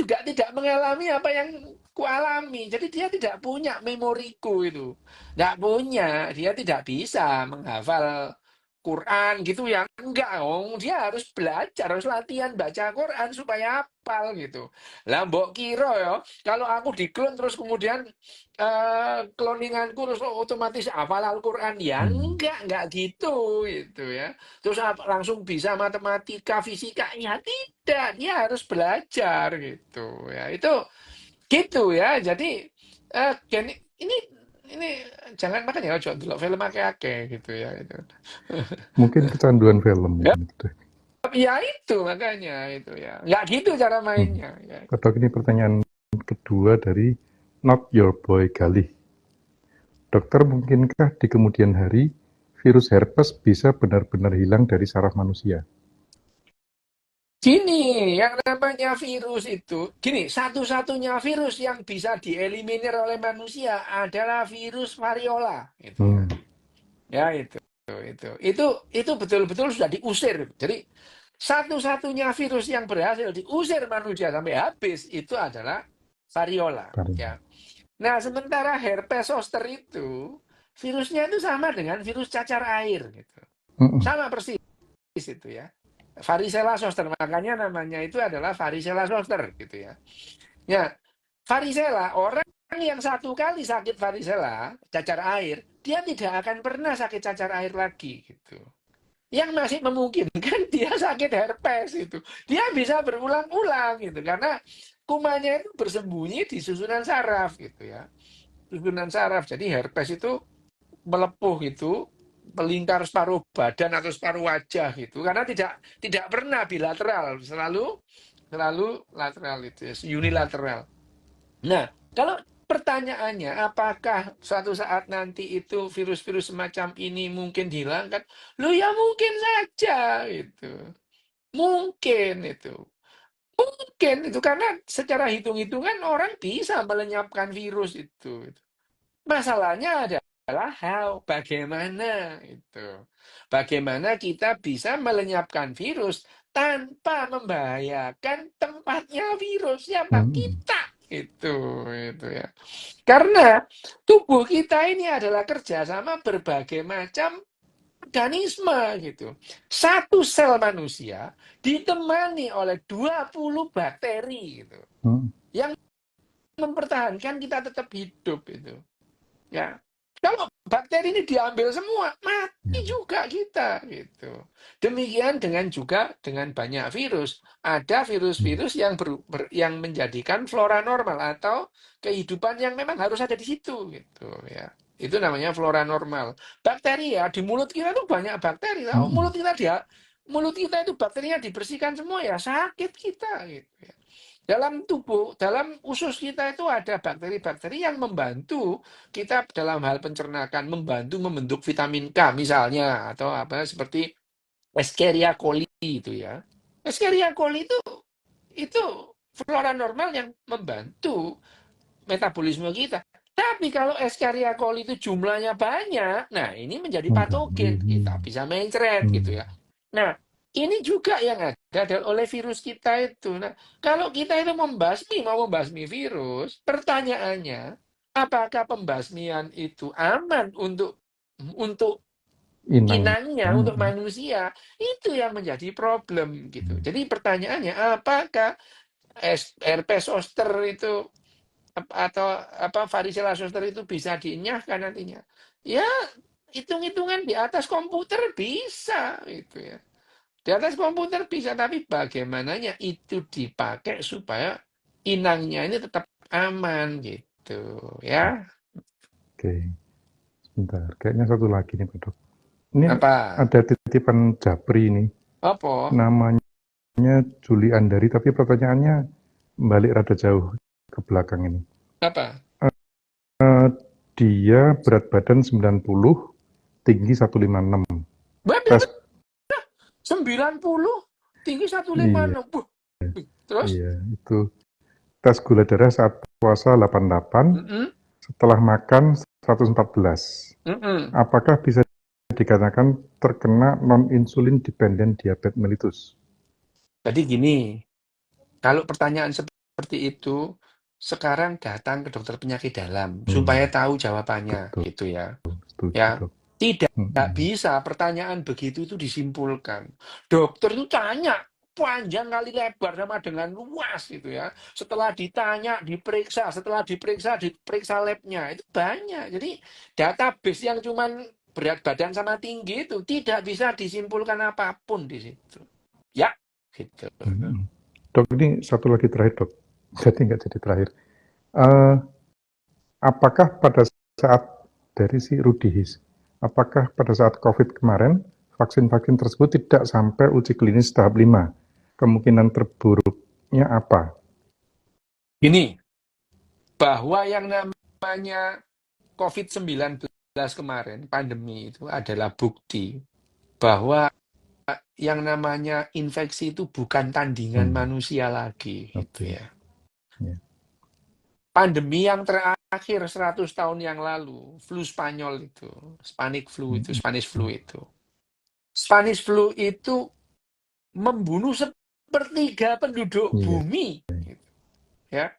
juga tidak mengalami apa yang kualami. Jadi dia tidak punya memoriku itu. Tidak punya. Dia tidak bisa menghafal Quran gitu ya. Enggak, dia harus belajar, harus latihan baca Quran supaya hafal gitu. Lah mbok kira ya, kalau aku diklon terus kemudian kloninganku terus otomatis hafal Al-Quran ya Hmm. enggak gitu ya. Terus langsung bisa matematika, fisika ya tidak, dia harus belajar gitu ya. Itu gitu ya. Jadi ini jangan makanya ojo delok film akeh-akeh gitu ya itu. Mungkin kecanduan film Ya, mungkin itu deh. ya itu makanya itu ya. Nggak gitu cara Hmm. mainnya ya. Atau ini pertanyaan kedua dari Not Your Boy Galih. Dokter, mungkinkah di kemudian hari virus herpes bisa benar-benar hilang dari saraf manusia? Gini, yang namanya virus itu, gini, satu-satunya virus yang bisa dieliminir oleh manusia adalah virus variola, gitu ya. Hmm. Ya itu betul-betul sudah diusir. Jadi satu-satunya virus yang berhasil diusir manusia sampai habis itu adalah variola. Paling. Ya. Nah, sementara herpes zoster itu virusnya itu sama dengan virus cacar air, gitu. Hmm. Sama persis itu ya. Varicella zoster, makanya namanya itu adalah varicella zoster, gitu ya. Ya, varicella, orang yang satu kali sakit varicella, cacar air, dia tidak akan pernah sakit cacar air lagi gitu. Yang masih memungkinkan dia sakit herpes itu. Dia bisa berulang-ulang gitu karena kumannya itu bersembunyi di susunan saraf gitu ya. Susunan saraf. Jadi herpes itu melepuh itu melingkar separuh badan atau separuh wajah gitu karena tidak pernah bilateral, selalu selalu lateral itu, unilateral. Nah, kalau pertanyaannya, apakah suatu saat nanti itu virus-virus semacam ini mungkin dihilangkan? Loh ya mungkin saja gitu. Mungkin itu. Mungkin itu karena secara hitung-hitungan orang bisa melenyapkan virus itu. Masalahnya adalah bagaimana itu. Bagaimana kita bisa melenyapkan virus tanpa membahayakan tempatnya virus, siapa Hmm. kita. Itu ya. Karena tubuh kita ini adalah kerjasama berbagai macam organisme gitu. Satu sel manusia ditemani oleh 20 bakteri gitu. Hmm. Yang mempertahankan kita tetap hidup itu. Ya. Kalau bakteri ini diambil semua, mati Ya. juga kita gitu. Demikian juga dengan banyak virus. Ada Hmm. virus-virus yang menjadikan flora normal atau kehidupan yang memang harus ada di situ gitu ya. Itu namanya flora normal. Bakteri ya di mulut kita tuh banyak bakteri. Tahu Hmm. mulut kita itu bakterinya dibersihkan semua ya sakit kita gitu ya. Dalam usus kita itu ada bakteri-bakteri yang membantu kita dalam hal pencernaan, membantu membentuk vitamin K misalnya, atau apa seperti Escherichia coli itu ya. Escherichia coli itu flora normal yang membantu metabolisme kita. Tapi kalau Escherichia coli itu jumlahnya banyak, nah ini menjadi Mengganggu. patogen, kita bisa mencret gitu Hmm. ya. Nah, ini juga yang ada oleh virus kita itu. Nah, kalau kita itu mau membasmi virus, pertanyaannya, apakah pembasmian itu aman untuk Inang. inangnya, untuk Hmm. manusia? Itu yang menjadi problem gitu. Hmm. Jadi pertanyaannya, apakah herpes zoster itu atau apa varicella zoster itu bisa dienyahkan nantinya? Ya, hitung-hitungan di atas komputer bisa gitu ya. Di atas komputer bisa, tapi bagaimananya itu dipakai supaya inangnya ini tetap aman gitu ya. Oke, sebentar. Kayaknya satu lagi nih, Pak Dok. Ini Apa? ada titipan Japri ini. Apa? Namanya Juli Andari, tapi pertanyaannya balik rada jauh ke belakang ini. Apa? Eh, Dia berat badan 90, tinggi 156. Tes, Bener, 90, tinggi iya, 156. Terus? iya, itu tes gula darah saat puasa 88, Mm-mm, setelah makan 114. mm-mm. Apakah bisa dikatakan terkena non-insulin dependent diabetes mellitus? Jadi gini, kalau pertanyaan seperti itu, sekarang datang ke dokter penyakit dalam supaya Hmm, tahu jawabannya betul, gitu ya. setuju, Ya, Dok. tidak Hmm. bisa pertanyaan begitu itu disimpulkan. Dokter itu tanya panjang kali lebar sama dengan luas gitu ya. Setelah ditanya, diperiksa labnya itu banyak. Jadi database yang cuman berat badan sama tinggi itu tidak bisa disimpulkan apapun di situ. Ya, gitu. Hmm. Dok, ini satu lagi terakhir, Dok. Jadi nggak jadi terakhir. Eh, Apakah pada saat dari si Rudy His, apakah pada saat COVID kemarin, vaksin-vaksin tersebut tidak sampai uji klinis tahap 5? Kemungkinan terburuknya apa? Ini bahwa yang namanya COVID-19 kemarin, pandemi itu adalah bukti bahwa yang namanya infeksi itu bukan tandingan Hmm, manusia lagi gitu oke. ya. Ya. Pandemi yang terakhir 100 tahun yang lalu, flu Spanyol itu, Hmm, Spanish flu itu. Spanish flu itu membunuh sepertiga penduduk iya. bumi gitu, ya.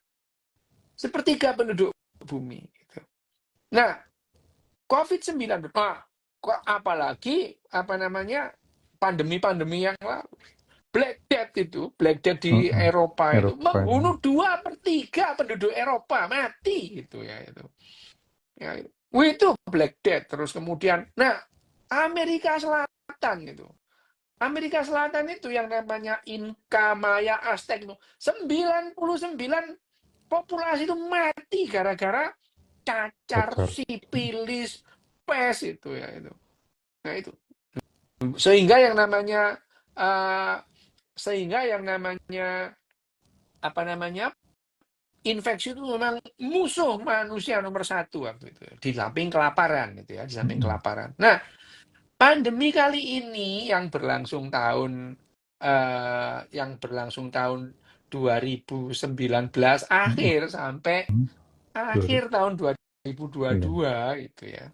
Sepertiga penduduk bumi gitu. Nah, COVID-19, apalagi apa namanya pandemi-pandemi yang lalu. Black Death di Hmm, Eropa itu Eropa ini. membunuh 2/3 penduduk Eropa mati gitu ya itu. Ya, itu Black Death terus kemudian. Nah, Amerika Selatan itu. Amerika Selatan itu yang namanya Inka, Maya, Aztec itu 99 populasi itu mati gara-gara cacar, Cacar. sipilis, pes itu ya itu. Nah itu sehingga yang namanya eh, sehingga yang namanya apa namanya infeksi itu memang musuh manusia nomor satu waktu itu di samping kelaparan gitu ya di samping Hmm, kelaparan. Nah pandemi kali ini yang berlangsung tahun yang berlangsung tahun 2019 akhir sampai Dua- akhir tahun iya. 2022 gitu ya.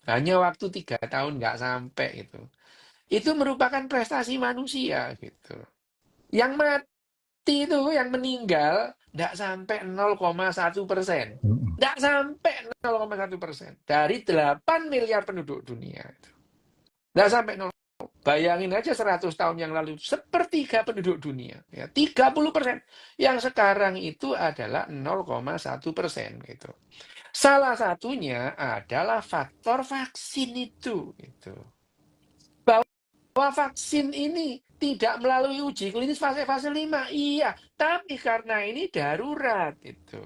Hanya waktu 3 tahun nggak sampai itu. Itu merupakan prestasi manusia gitu. Yang mati itu, yang meninggal, nggak sampai 0,1%. Mm-mm. Nggak sampai 0,1% dari 8 miliar penduduk dunia. Nggak sampai 0. Bayangin aja 100 tahun yang lalu, sepertiga penduduk dunia. Ya, 30%. Yang sekarang itu adalah 0,1% gitu. Salah satunya adalah faktor vaksin itu. Gitu. Bahwa vaksin ini tidak melalui uji klinis fase 5. Iya, tapi karena ini darurat. Gitu.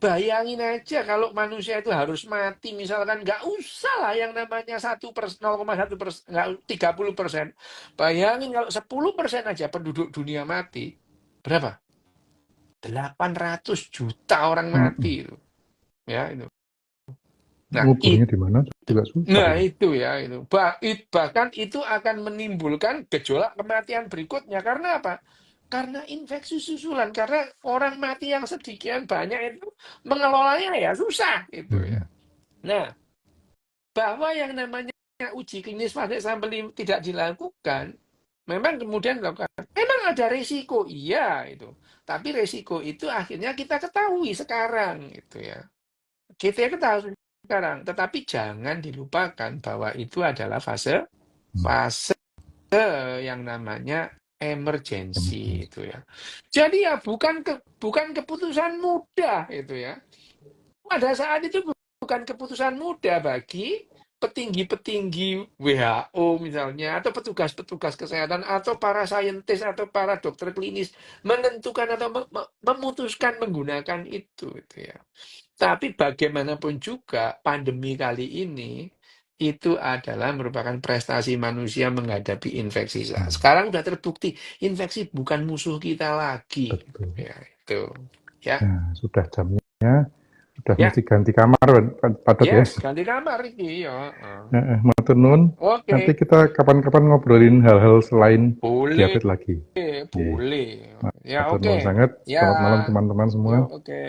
Bayangin aja kalau manusia itu harus mati, misalkan nggak usah lah yang namanya 0,1%, nggak 30%. Bayangin kalau 10% aja penduduk dunia mati, berapa? 800 juta orang Mm-mm. mati itu, ya itu. Nah, Nguburnya di mana juga susah nah itu. itu ya itu. Bahkan itu akan menimbulkan gejolak kematian berikutnya. Karena apa? Karena infeksi susulan. Karena orang mati yang sedemikian banyak itu mengelolanya ya susah gitu ya. Mm-mm. Nah, bahwa yang namanya uji klinis fase sampai tidak dilakukan, memang kemudian dilakukan. Memang ada resiko, iya itu. Tapi resiko itu akhirnya kita ketahui sekarang gitu ya. Kita ketahui sekarang, tetapi jangan dilupakan bahwa itu adalah fase Mm. fase yang namanya emergency Emergency. itu ya. Jadi ya bukan keputusan mudah itu ya. Pada saat itu bukan keputusan mudah bagi petinggi-petinggi WHO misalnya, atau petugas-petugas kesehatan, atau para saintis, atau para dokter klinis menentukan atau memutuskan menggunakan itu, gitu ya. Tapi bagaimanapun juga pandemi kali ini itu adalah merupakan prestasi manusia menghadapi infeksi. Mm. Sekarang sudah terbukti infeksi bukan musuh kita lagi, gitu Betul. ya. Itu, ya. Nah, sudah jamnya, sudah Ya, mesti ganti kamar, Padot ya. yes, ganti kamar iki ya. Matur nuwun. Nanti Oke, kita kapan-kapan ngobrolin hal-hal selain boleh, diabetes lagi. Oke. boleh. Ya, Matur oke. nuwun sangat. Ya, Selamat malam teman-teman semua. yuk, oke.